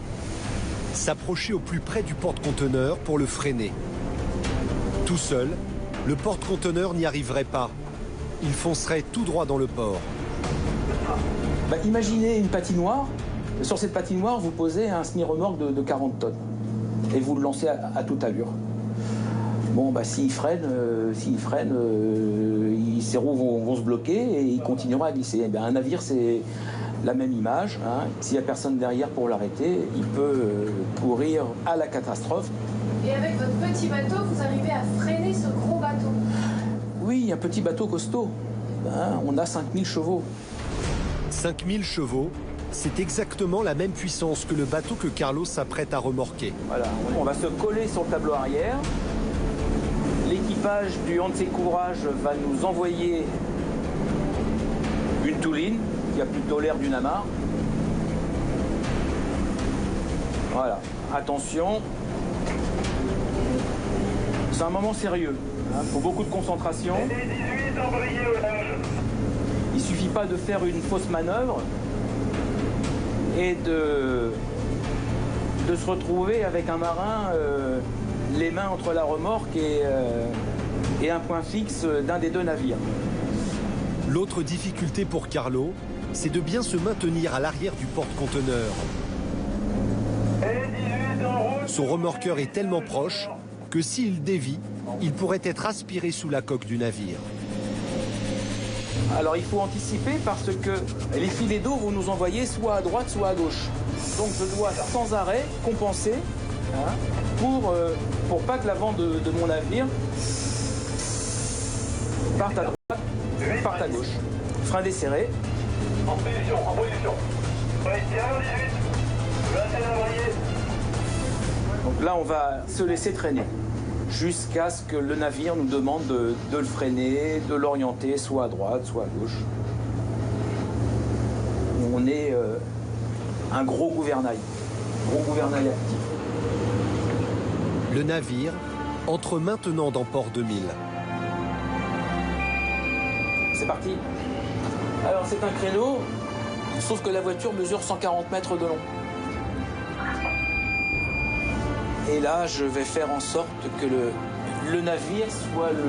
s'approcher au plus près du porte-conteneur pour le freiner. Tout seul, le porte-conteneur n'y arriverait pas. Il foncerait tout droit dans le port. Imaginez une patinoire. Sur cette patinoire, vous posez un semi-remorque de 40 tonnes et vous le lancez à toute allure. Bon, s'il freine, ses roues vont se bloquer et il continuera à glisser. Un navire, c'est la même image. Hein. S'il n'y a personne derrière pour l'arrêter, il peut courir à la catastrophe. Et avec votre petit bateau, vous arrivez à freiner ce gros bateau? Oui, un petit bateau costaud. On a 5000 chevaux. 5000 chevaux, c'est exactement la même puissance que le bateau que Carlos s'apprête à remorquer. Voilà, on va se coller sur le tableau arrière. L'équipage du Hanse Courage va nous envoyer une touline qui a plutôt l'air d'une amarre. Voilà, attention. C'est un moment sérieux. Il faut beaucoup de concentration. Il ne suffit pas de faire une fausse manœuvre et de se retrouver avec un marin les mains entre la remorque et un point fixe d'un des deux navires. L'autre difficulté pour Carlo, c'est de bien se maintenir à l'arrière du porte-conteneur. Son remorqueur est tellement proche que s'il dévie, il pourrait être aspiré sous la coque du navire. Alors il faut anticiper parce que les filets d'eau vont nous envoyer soit à droite, soit à gauche. Donc je dois sans arrêt compenser pour pas que l'avant de mon navire parte à droite, parte à gauche. Frein desserré. En position. Ouais, 18. Donc là on va se laisser traîner jusqu'à ce que le navire nous demande de le freiner, de l'orienter soit à droite, soit à gauche. On est un gros gouvernail actif. Le navire entre maintenant dans Port 2000. C'est parti. Alors c'est un créneau, sauf que la voiture mesure 140 mètres de long. Et là, je vais faire en sorte que le navire soit le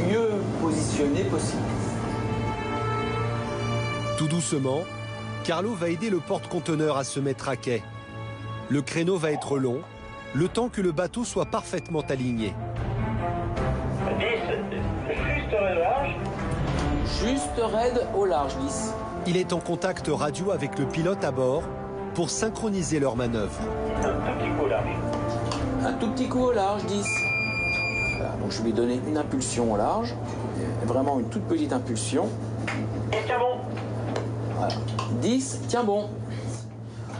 mieux positionné possible. Tout doucement, Carlo va aider le porte-conteneur à se mettre à quai. Le créneau va être long, le temps que le bateau soit parfaitement aligné. 10, juste raid au large. Juste raid au large, 10. Il est en contact radio avec le pilote à bord pour synchroniser leur manœuvre. Un petit coup au large. Un tout petit coup au large, 10. Voilà, donc je vais lui donner une impulsion au large, vraiment une toute petite impulsion. Et tiens bon. Voilà. 10, tiens bon.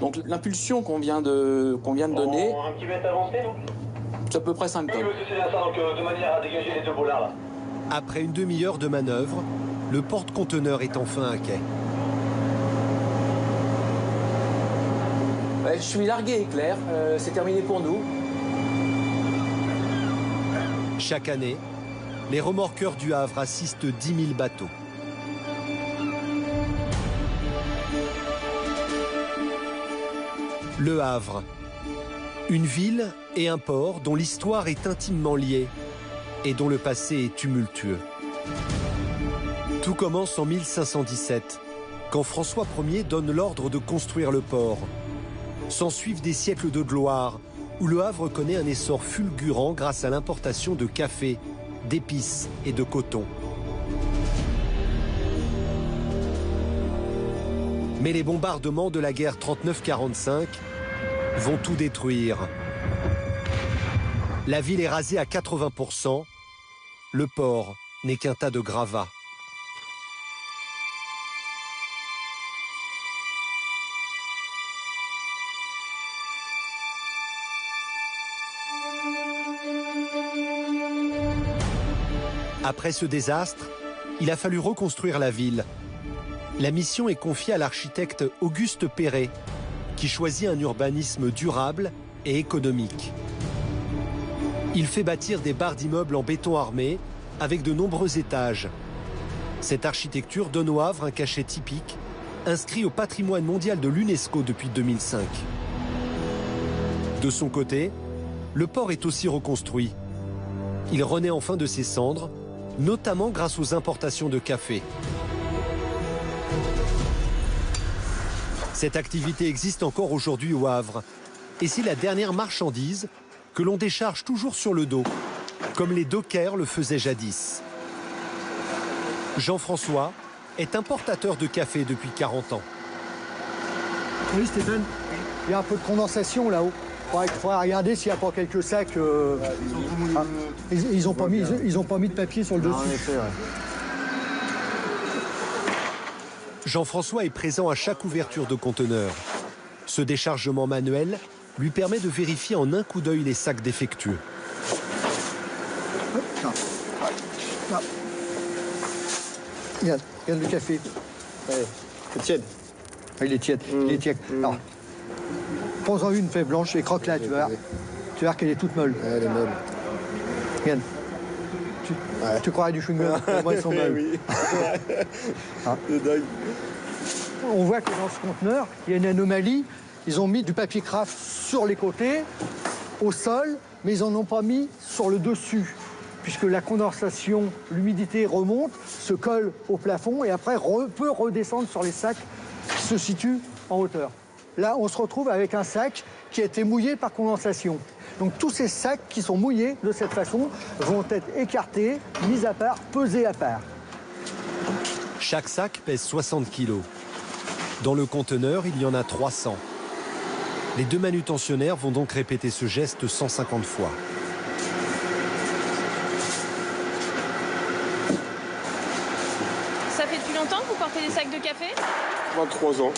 Donc l'impulsion qu'on vient de donner, Un petit mètre avancé, non? c'est à peu près 5 tonnes. Oui, c'est ça, donc de manière à dégager les deux bollards là. Après une demi-heure de manœuvre, le porte-conteneur est enfin à quai. Ouais, je suis largué, Claire. C'est terminé pour nous. Chaque année, les remorqueurs du Havre assistent 10 000 bateaux. Le Havre, une ville et un port dont l'histoire est intimement liée et dont le passé est tumultueux. Tout commence en 1517, quand François Ier donne l'ordre de construire le port. S'ensuivent des siècles de gloire, où le Havre connaît un essor fulgurant grâce à l'importation de café, d'épices et de coton. Mais les bombardements de la guerre 39-45 vont tout détruire. La ville est rasée à 80%. Le port n'est qu'un tas de gravats. Après ce désastre, il a fallu reconstruire la ville. La mission est confiée à l'architecte Auguste Perret, qui choisit un urbanisme durable et économique. Il fait bâtir des barres d'immeubles en béton armé avec de nombreux étages. Cette architecture donne au Havre un cachet typique, inscrit au patrimoine mondial de l'UNESCO depuis 2005. De son côté, le port est aussi reconstruit. Il renaît enfin de ses cendres, notamment grâce aux importations de café. Cette activité existe encore aujourd'hui au Havre. Et c'est la dernière marchandise que l'on décharge toujours sur le dos, comme les dockers le faisaient jadis. Jean-François est importateur de café depuis 40 ans. Oui, Stéphane, il y a un peu de condensation là-haut. Il faudrait regarder s'il n'y a pas quelques sacs. Ils n'ont pas mis de papier sur le dessus. En effet, ouais. Jean-François est présent à chaque ouverture de conteneur. Ce déchargement manuel lui permet de vérifier en un coup d'œil les sacs défectueux. Regarde le café. Ouais, c'est tiède. Il est tiède. Il est tiède. Alors, prends-en une feuille blanche et croque-la, tu vas voir. Tu vas voir qu'elle est toute molle. Elle est molle. Regarde. Tu croirais du chewing-gum. Moi, ils sont molles. Oui. C'est dingue. On voit que dans ce conteneur, il y a une anomalie. Ils ont mis du papier craft sur les côtés, au sol, mais ils n'en ont pas mis sur le dessus. Puisque la condensation, l'humidité remonte, se colle au plafond et après peut redescendre sur les sacs qui se situent en hauteur. Là, on se retrouve avec un sac qui a été mouillé par condensation. Donc tous ces sacs qui sont mouillés de cette façon vont être écartés, mis à part, pesés à part. Chaque sac pèse 60 kg. Dans le conteneur, il y en a 300. Les deux manutentionnaires vont donc répéter ce geste 150 fois. Ça fait depuis longtemps que vous portez des sacs de café? 23 ans.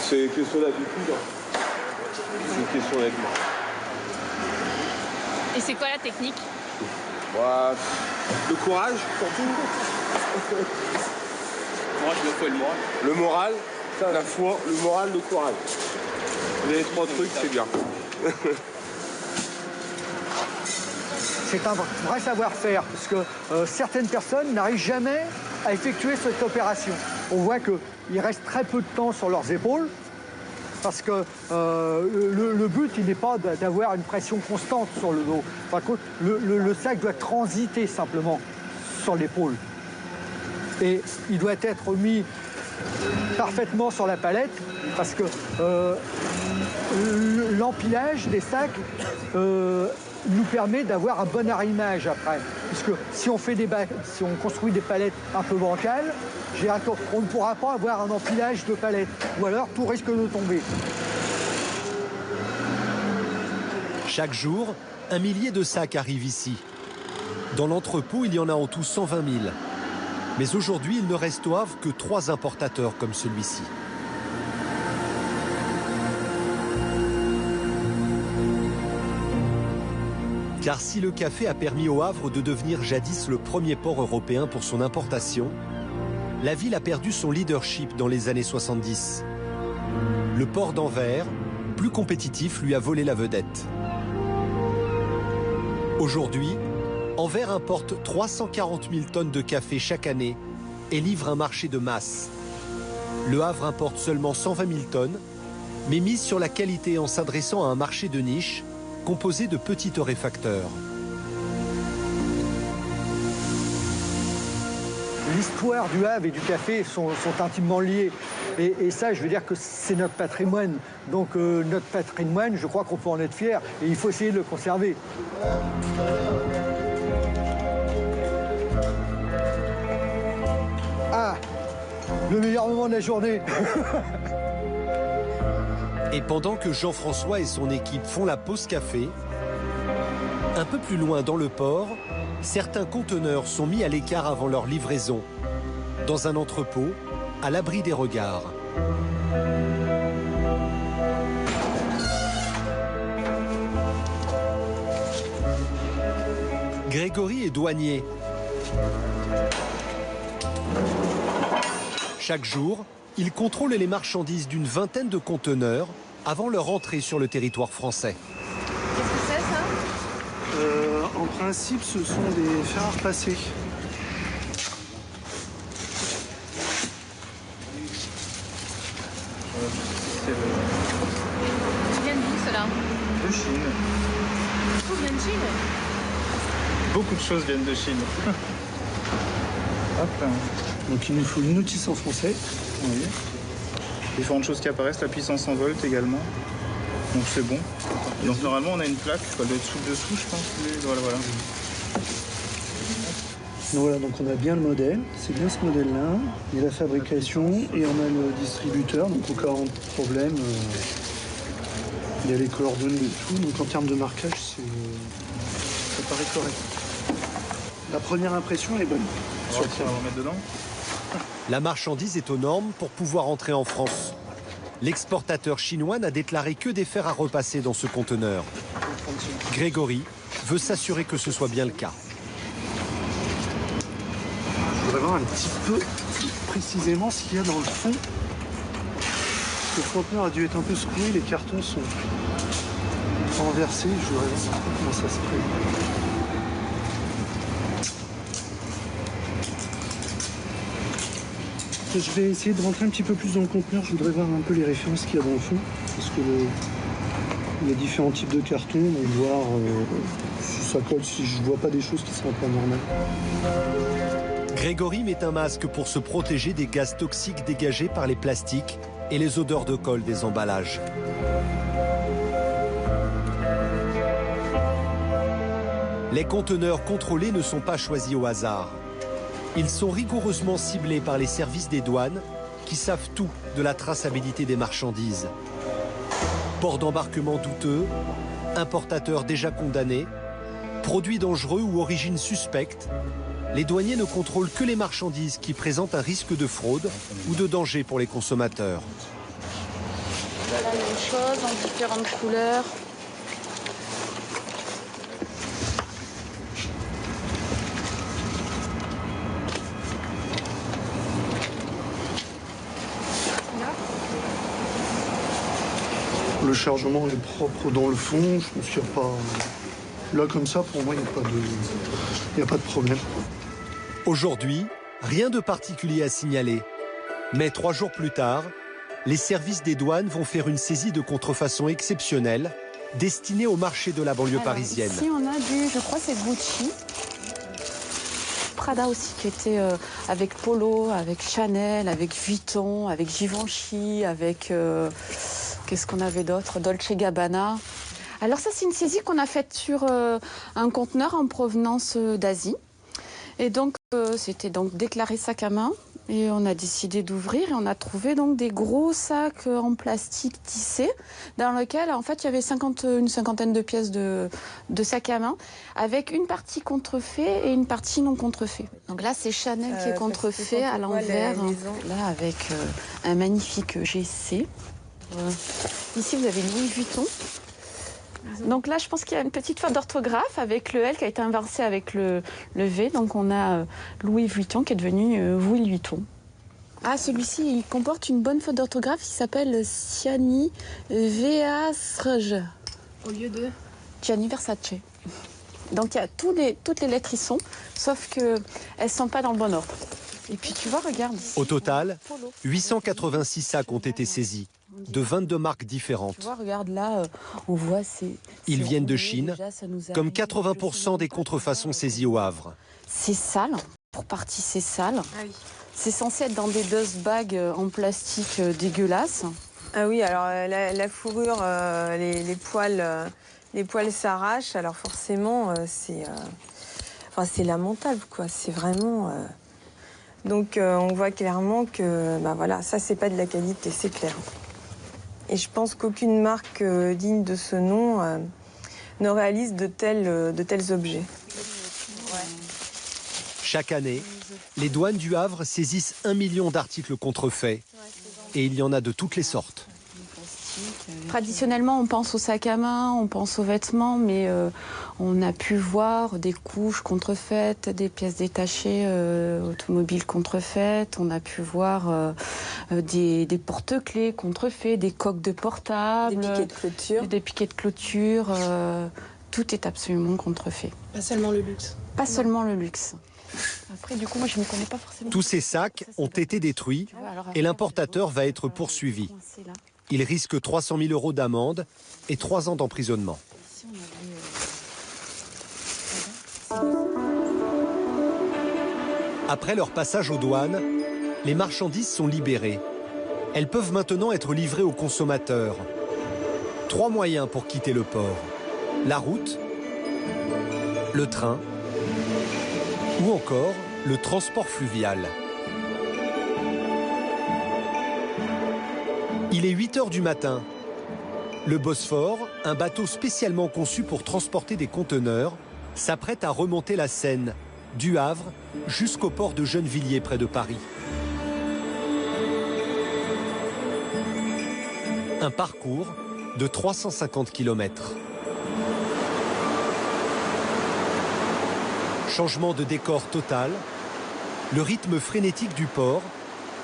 C'est une question d'habitude. C'est une question d'habitude. Et c'est quoi la technique? Ouais, le courage, surtout. Courage, la foi et le moral. Le moral, la foi, le moral, le courage. Les trois trucs, c'est bien. C'est un vrai savoir-faire, parce que certaines personnes n'arrivent jamais à effectuer cette opération. On voit qu'il reste très peu de temps sur leurs épaules, parce que le but, il n'est pas d'avoir une pression constante sur le dos. Par contre, le sac doit transiter simplement sur l'épaule. Et il doit être mis parfaitement sur la palette, parce que l'empilage des sacs nous permet d'avoir un bon arrimage après. Puisque si on construit des palettes un peu bancales, on ne pourra pas avoir un empilage de palettes. Ou alors tout risque de tomber. Chaque jour, 1 millier de sacs arrivent ici. Dans l'entrepôt, il y en a en tout 120 000. Mais aujourd'hui, il ne reste au Havre que 3 importateurs comme celui-ci. Car si le café a permis au Havre de devenir jadis le premier port européen pour son importation, la ville a perdu son leadership dans les années 70. Le port d'Anvers, plus compétitif, lui a volé la vedette. Aujourd'hui, Anvers importe 340 000 tonnes de café chaque année et livre un marché de masse. Le Havre importe seulement 120 000 tonnes, mais mise sur la qualité en s'adressant à un marché de niche composé de petits torréfacteurs. L'histoire du Havre et du café sont intimement liées. Et ça, je veux dire que c'est notre patrimoine. Donc notre patrimoine, je crois qu'on peut en être fier. Et il faut essayer de le conserver. Ah, le meilleur moment de la journée. Et pendant que Jean-François et son équipe font la pause café, un peu plus loin dans le port, certains conteneurs sont mis à l'écart avant leur livraison, dans un entrepôt, à l'abri des regards. Grégory est douanier. Chaque jour, il contrôle les marchandises d'une vingtaine de conteneurs avant leur entrée sur le territoire français. Qu'est-ce que c'est, ça? En principe, ce sont des fers à repasser. Chine. Tout vient de Chine. Beaucoup de choses viennent de Chine. Hop là. Donc il nous faut une notice en français. Oui. Différentes choses qui apparaissent, la puissance en volt également. Donc c'est bon. Donc normalement on a une plaque, elle doit être dessous je pense. Voilà, voilà. Donc voilà, donc on a bien le modèle, c'est bien ce modèle-là, et la fabrication, et on a le distributeur, donc au cas où problème, il y a les coordonnées et tout, donc en termes de marquage, ça paraît correct. La première impression est bonne. On va remettre dedans. La marchandise est aux normes pour pouvoir entrer en France. L'exportateur chinois n'a déclaré que des fers à repasser dans ce conteneur. Grégory veut s'assurer que ce soit bien le cas. Je voudrais voir un petit peu précisément ce qu'il y a dans le fond. Le conteneur a dû être un peu secoué, les cartons sont renversés. Je voudrais voir comment ça se présente. Je vais essayer de rentrer un petit peu plus dans le conteneur. Je voudrais voir un peu les références qu'il y a dans le fond. Parce que il y a différents types de cartons. Donc voir si ça colle, si je vois pas des choses qui sont pas normales. Grégory met un masque pour se protéger des gaz toxiques dégagés par les plastiques et les odeurs de colle des emballages. Les conteneurs contrôlés ne sont pas choisis au hasard. Ils sont rigoureusement ciblés par les services des douanes qui savent tout de la traçabilité des marchandises. Port d'embarquement douteux, importateurs déjà condamnés, produits dangereux ou origine suspecte, les douaniers ne contrôlent que les marchandises qui présentent un risque de fraude ou de danger pour les consommateurs. La même chose en différentes couleurs. Le chargement est propre dans le fond. Je pense qu'il n'y a pas... Là, comme ça, pour moi, il n'y a pas de problème. Aujourd'hui, rien de particulier à signaler. Mais 3 jours plus tard, les services des douanes vont faire une saisie de contrefaçon exceptionnelle destinée au marché de la banlieue parisienne. Ici, on a du, je crois, c'est Gucci. Prada aussi, qui était avec Polo, avec Chanel, avec Vuitton, avec Givenchy, avec... qu'est-ce qu'on avait d'autre? Dolce Gabbana. Alors ça, c'est une saisie qu'on a faite sur un conteneur en provenance d'Asie. Et donc, c'était donc déclaré sac à main. Et on a décidé d'ouvrir et on a trouvé donc des gros sacs en plastique tissé dans lesquels, en fait, il y avait une cinquantaine de pièces de sac à main avec une partie contrefait et une partie non contrefait. Donc là, c'est Chanel qui est contrefait à l'envers, là, avec un magnifique GC. Ici, vous avez Louis Vuitton. Donc là, je pense qu'il y a une petite faute d'orthographe avec le L qui a été inversé avec le V. Donc on a Louis Vuitton qui est devenu Louis Vuitton. Ah, celui-ci, il comporte une bonne faute d'orthographe. Il s'appelle Gianni Versace. Au lieu de Gianni Versace. Donc il y a toutes les lettres y sont, sauf qu'elles ne sont pas dans le bon ordre. Et puis tu vois, regarde ici. Au total, 886 sacs ont été saisis, de 22 marques différentes. Tu vois, regarde là, on voit Ils viennent de Chine, comme 80% des contrefaçons saisies au Havre. C'est sale, pour partie c'est sale. Ah oui. C'est censé être dans des dust bags en plastique dégueulasses. Ah oui, alors la fourrure, les poils s'arrachent, alors forcément c'est lamentable quoi, c'est vraiment... Donc on voit clairement que voilà, ça c'est pas de la qualité, c'est clair. Et je pense qu'aucune marque digne de ce nom ne réalise de tels objets. Ouais. Chaque année, les douanes du Havre saisissent 1 million d'articles contrefaits. Et il y en a de toutes les sortes. Traditionnellement, on pense aux sacs à main, on pense aux vêtements, mais on a pu voir des couches contrefaites, des pièces détachées automobiles contrefaites, on a pu voir des porte-clés contrefaits, des coques de portable, des piquets de clôture. Tout est absolument contrefait. Pas seulement le luxe. Pas seulement le luxe. Après, du coup, moi, je ne connais pas forcément. Tous ces sacs ont été détruits et l'importateur va être poursuivi. Il risque 300 000 € d'amende et 3 ans d'emprisonnement. Après leur passage aux douanes, les marchandises sont libérées. Elles peuvent maintenant être livrées aux consommateurs. 3 moyens pour quitter le port. La route, le train ou encore le transport fluvial. Il est 8 h du matin. Le Bosphore, un bateau spécialement conçu pour transporter des conteneurs, s'apprête à remonter la Seine, du Havre jusqu'au port de Gennevilliers près de Paris. Un parcours de 350 km. Changement de décor total, le rythme frénétique du port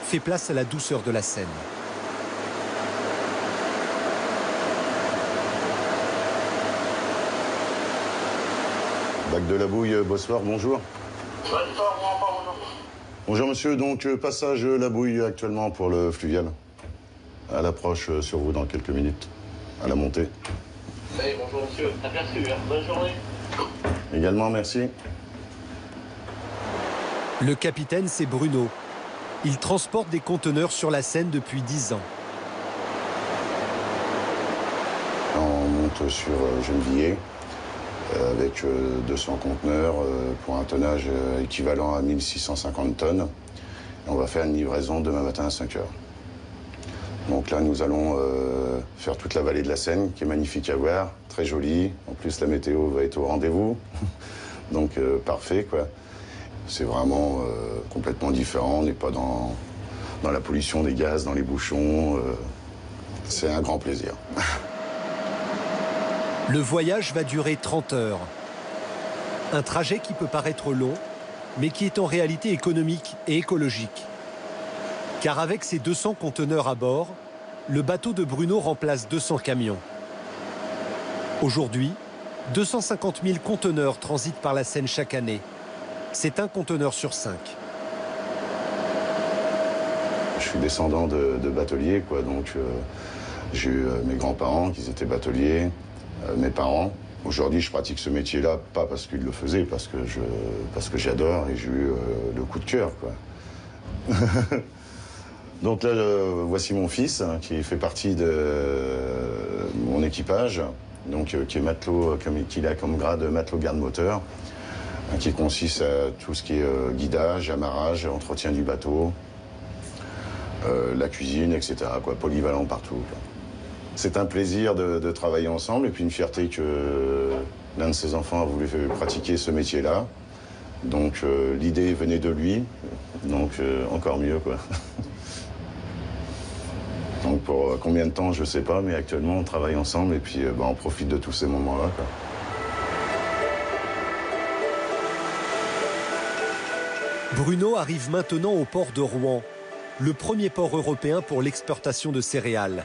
fait place à la douceur de la Seine. Bac de la Bouille, Bosphore, bonjour. Bonjour monsieur, donc passage La Bouille actuellement pour le fluvial. À l'approche sur vous dans quelques minutes, à la montée. Oui, bonjour monsieur, aperçu, bonne journée. Également, merci. Le capitaine, c'est Bruno. Il transporte des conteneurs sur la Seine depuis 10 ans. On monte sur Gennevilliers avec 200 conteneurs pour un tonnage équivalent à 1650 tonnes. Et on va faire une livraison demain matin à 5 h. Donc là, nous allons faire toute la vallée de la Seine, qui est magnifique à voir, très jolie. En plus, la météo va être au rendez-vous. Donc, parfait, quoi. C'est vraiment complètement différent. On n'est pas dans la pollution des gaz, dans les bouchons. C'est un grand plaisir. Le voyage va durer 30 heures. Un trajet qui peut paraître long, mais qui est en réalité économique et écologique. Car avec ses 200 conteneurs à bord, le bateau de Bruno remplace 200 camions. Aujourd'hui, 250 000 conteneurs transitent par la Seine chaque année. C'est un conteneur sur 5. Je suis descendant de bateliers, quoi. Donc j'ai eu mes grands-parents qui étaient bateliers, mes parents. Aujourd'hui, je pratique ce métier-là, pas parce qu'ils le faisaient, parce que j'adore et j'ai eu le coup de cœur, quoi. Donc là, voici mon fils, qui fait partie de mon équipage, donc qui est matelot, qu'il a comme grade matelot garde-moteur, qui consiste à tout ce qui est guidage, amarrage, entretien du bateau, la cuisine, etc., quoi, polyvalent partout, quoi. C'est un plaisir de travailler ensemble et puis une fierté que l'un de ses enfants a voulu pratiquer ce métier-là. Donc l'idée venait de lui, donc encore mieux, quoi. Donc pour combien de temps, je ne sais pas, mais actuellement on travaille ensemble et puis on profite de tous ces moments-là, quoi. Bruno arrive maintenant au port de Rouen, le premier port européen pour l'exportation de céréales.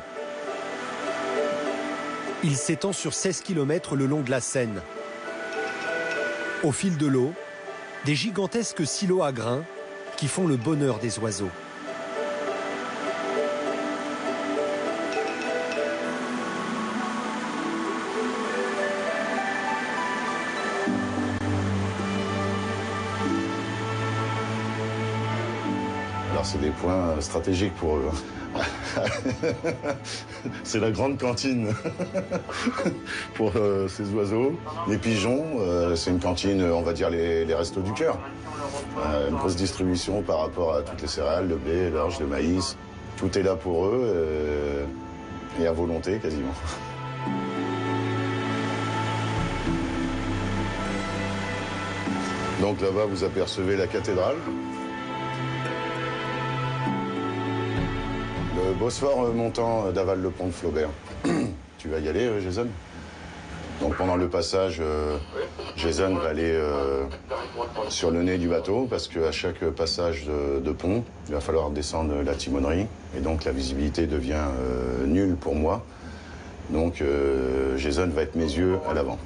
Il s'étend sur 16 km le long de la Seine. Au fil de l'eau, des gigantesques silos à grains qui font le bonheur des oiseaux. Alors c'est des points stratégiques pour eux. C'est la grande cantine pour ces oiseaux. Les pigeons, c'est une cantine, on va dire les restos du cœur. Une grosse distribution par rapport à toutes les céréales, le blé, l'orge, le maïs. Tout est là pour eux et à volonté quasiment. Donc là-bas, vous apercevez la cathédrale. Le Bosphore montant d'Aval le pont de Flaubert. Tu vas y aller, Jason? Donc pendant le passage, Jason va aller sur le nez du bateau parce qu'à chaque passage de pont, il va falloir descendre la timonerie et donc la visibilité devient nulle pour moi. Donc Jason va être mes yeux à l'avant.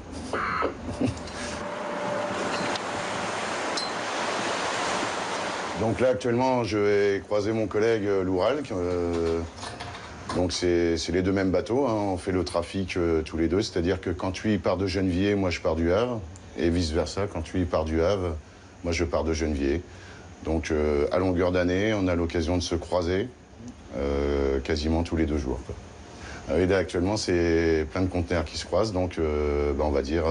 Donc là, actuellement, je vais croiser mon collègue Loural. Donc c'est les deux mêmes bateaux, hein. On fait le trafic tous les deux. C'est-à-dire que quand lui part de Gennevilliers, moi je pars du Havre. Et vice-versa, quand lui part du Havre, moi je pars de Gennevilliers. Donc à longueur d'année, on a l'occasion de se croiser quasiment tous les 2 jours, quoi. Et là, actuellement, c'est plein de conteneurs qui se croisent, donc on va dire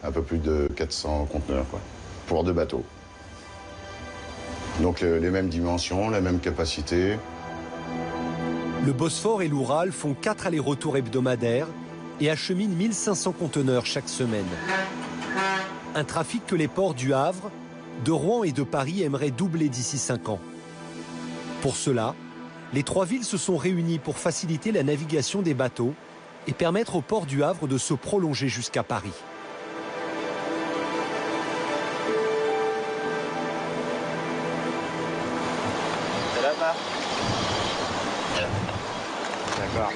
un peu plus de 400 conteneurs, quoi, pour 2 bateaux. Donc les mêmes dimensions, la même capacité. Le Bosphore et l'Oural font 4 allers-retours hebdomadaires et acheminent 1500 conteneurs chaque semaine. Un trafic que les ports du Havre, de Rouen et de Paris aimeraient doubler d'ici 5 ans. Pour cela, les 3 villes se sont réunies pour faciliter la navigation des bateaux et permettre au port du Havre de se prolonger jusqu'à Paris. C'est là-bas. D'accord.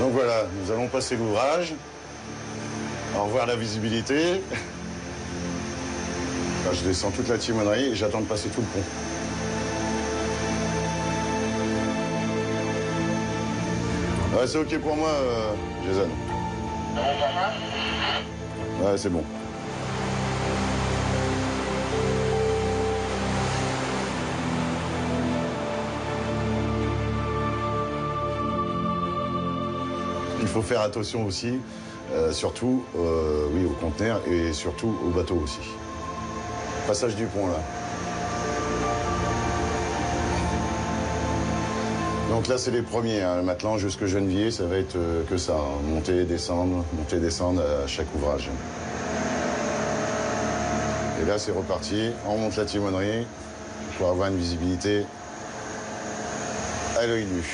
Donc voilà, nous allons passer l'ouvrage. Au revoir la visibilité. Là, je descends toute la timonerie et j'attends de passer tout le pont. Ouais, c'est ok pour moi, Jason. Ouais, c'est bon. Il faut faire attention aussi, surtout oui, aux conteneurs et surtout aux bateaux aussi. Passage du pont, là. Donc là, c'est les premiers. Hein. Maintenant, jusque Gennevier, ça va être que ça. Hein. Monter, descendre à chaque ouvrage. Et là, c'est reparti. On monte la timonerie pour avoir une visibilité à l'œil nu.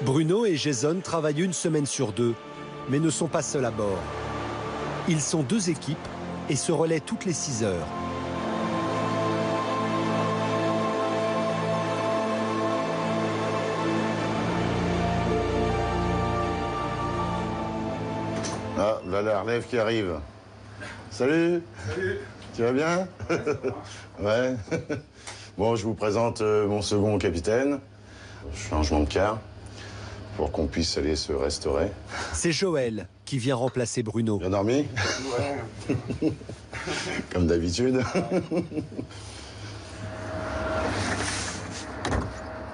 Bruno et Jason travaillent 1 semaine sur 2, mais ne sont pas seuls à bord. Ils sont 2 équipes et se relaient toutes les 6 heures. Ah, là, la relève qui arrive. Salut. Salut. Tu vas bien? Ouais. Bon, je vous présente mon second capitaine. Changement de quart pour qu'on puisse aller se restaurer. C'est Joël qui vient remplacer Bruno. Bien dormi? Ouais. Comme d'habitude.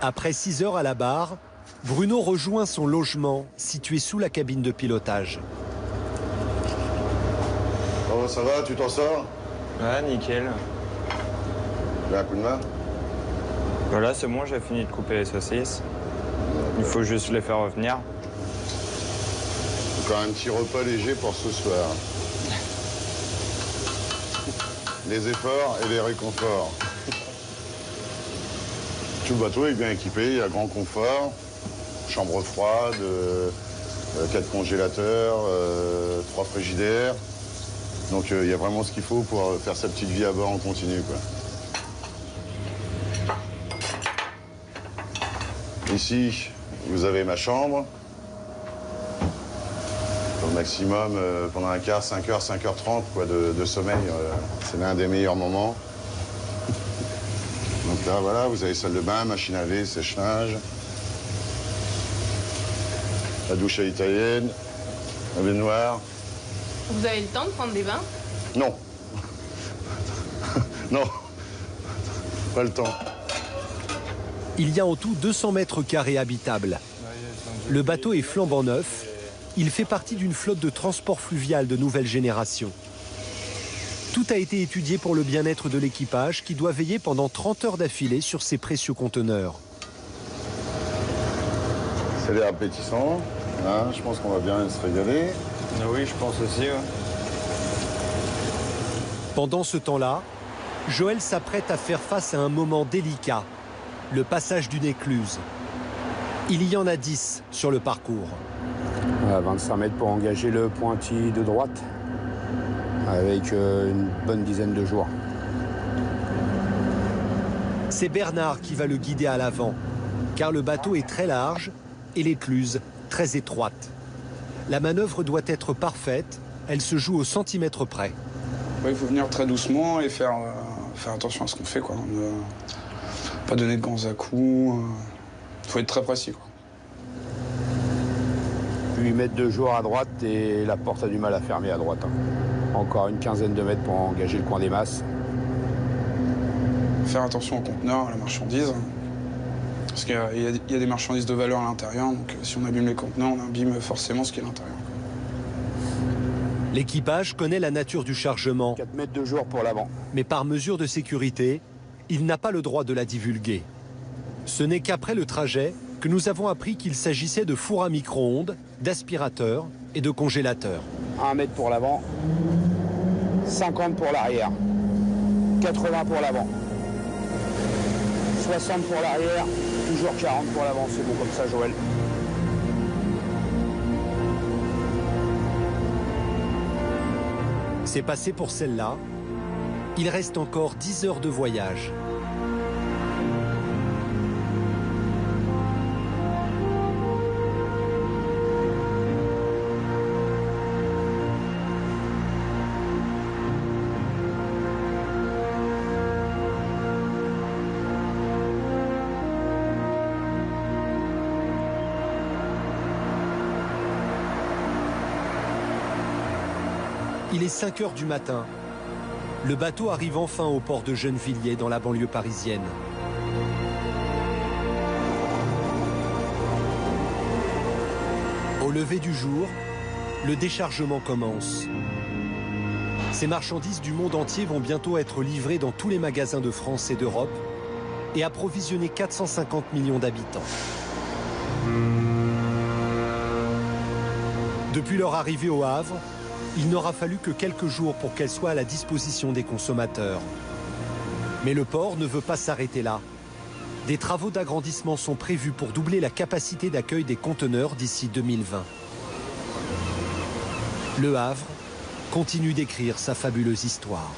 Après 6 heures à la barre, Bruno rejoint son logement situé sous la cabine de pilotage. Oh, ça va, tu t'en sors? Ouais, nickel. Tu veux un coup de main? Voilà, c'est bon, j'ai fini de couper les saucisses. Il faut juste les faire revenir. Encore un petit repas léger pour ce soir. Les efforts et les réconforts. Tout le bateau est bien équipé, il y a grand confort. Chambre froide, 4 congélateurs, 3 frigidaires. Donc il y a vraiment ce qu'il faut pour faire sa petite vie à bord en continu, quoi. Ici, vous avez ma chambre. Au maximum, pendant un quart, 5h, 5h30 quoi, de sommeil. C'est l'un des meilleurs moments. Donc là, voilà, vous avez salle de bain, machine à laver, sèche-linge. La douche à l'italienne, la baignoire. Vous avez le temps de prendre des bains? Non. Non. Pas le temps. Il y a en tout 200 mètres carrés habitables. Le bateau est flambant neuf. Il fait partie d'une flotte de transport fluvial de nouvelle génération. Tout a été étudié pour le bien-être de l'équipage qui doit veiller pendant 30 heures d'affilée sur ces précieux conteneurs. C'est l'air appétissant. Hein, je pense qu'on va bien se régaler. Oui, je pense aussi. Ouais. Pendant ce temps-là, Joël s'apprête à faire face à un moment délicat, le passage d'une écluse. Il y en a 10 sur le parcours. 25 mètres pour engager le pointis de droite, avec une bonne dizaine de joueurs. C'est Bernard qui va le guider à l'avant, car le bateau est très large et l'écluse très étroite. La manœuvre doit être parfaite, elle se joue au centimètre près. Ouais, il faut venir très doucement et faire attention à ce qu'on fait, quoi. Pas donner de gants à coups. Il faut être très précis, quoi. 8 mètres de jour à droite et la porte a du mal à fermer à droite. Encore une quinzaine de mètres pour engager le coin des masses. Faire attention aux conteneurs, à la marchandise. Parce qu'il y a des marchandises de valeur à l'intérieur, donc si on abîme les conteneurs, on abîme forcément ce qui est à l'intérieur. L'équipage connaît la nature du chargement. 4 mètres de jour pour l'avant. Mais par mesure de sécurité, il n'a pas le droit de la divulguer. Ce n'est qu'après le trajet que nous avons appris qu'il s'agissait de fours à micro-ondes, d'aspirateurs et de congélateurs. 1 mètre pour l'avant, 50 pour l'arrière, 80 pour l'avant, 60 pour l'arrière, toujours 40 pour l'avant. C'est bon comme ça, Joël. C'est passé pour celle-là. Il reste encore 10 heures de voyage. Il est 5 heures du matin. Le bateau arrive enfin au port de Gennevilliers, dans la banlieue parisienne. Au lever du jour, le déchargement commence. Ces marchandises du monde entier vont bientôt être livrées dans tous les magasins de France et d'Europe et approvisionner 450 millions d'habitants. Depuis leur arrivée au Havre, il n'aura fallu que quelques jours pour qu'elle soit à la disposition des consommateurs. Mais le port ne veut pas s'arrêter là. Des travaux d'agrandissement sont prévus pour doubler la capacité d'accueil des conteneurs d'ici 2020. Le Havre continue d'écrire sa fabuleuse histoire.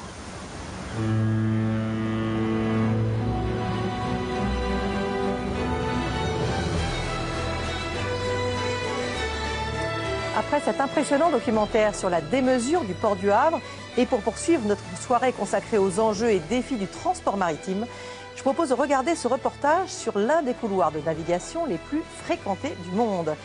Après cet impressionnant documentaire sur la démesure du port du Havre et pour poursuivre notre soirée consacrée aux enjeux et défis du transport maritime, je propose de regarder ce reportage sur l'un des couloirs de navigation les plus fréquentés du monde.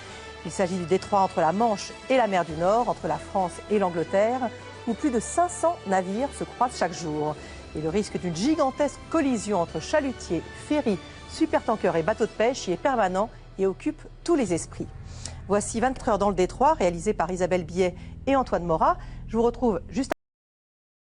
Il s'agit du détroit entre la Manche et la mer du Nord, entre la France et l'Angleterre, où plus de 500 navires se croisent chaque jour. Et le risque d'une gigantesque collision entre chalutiers, ferries, supertankers et bateaux de pêche y est permanent et occupe tous les esprits. Voici 24 heures dans le détroit, réalisé par Isabelle Billet et Antoine Morat. Je vous retrouve juste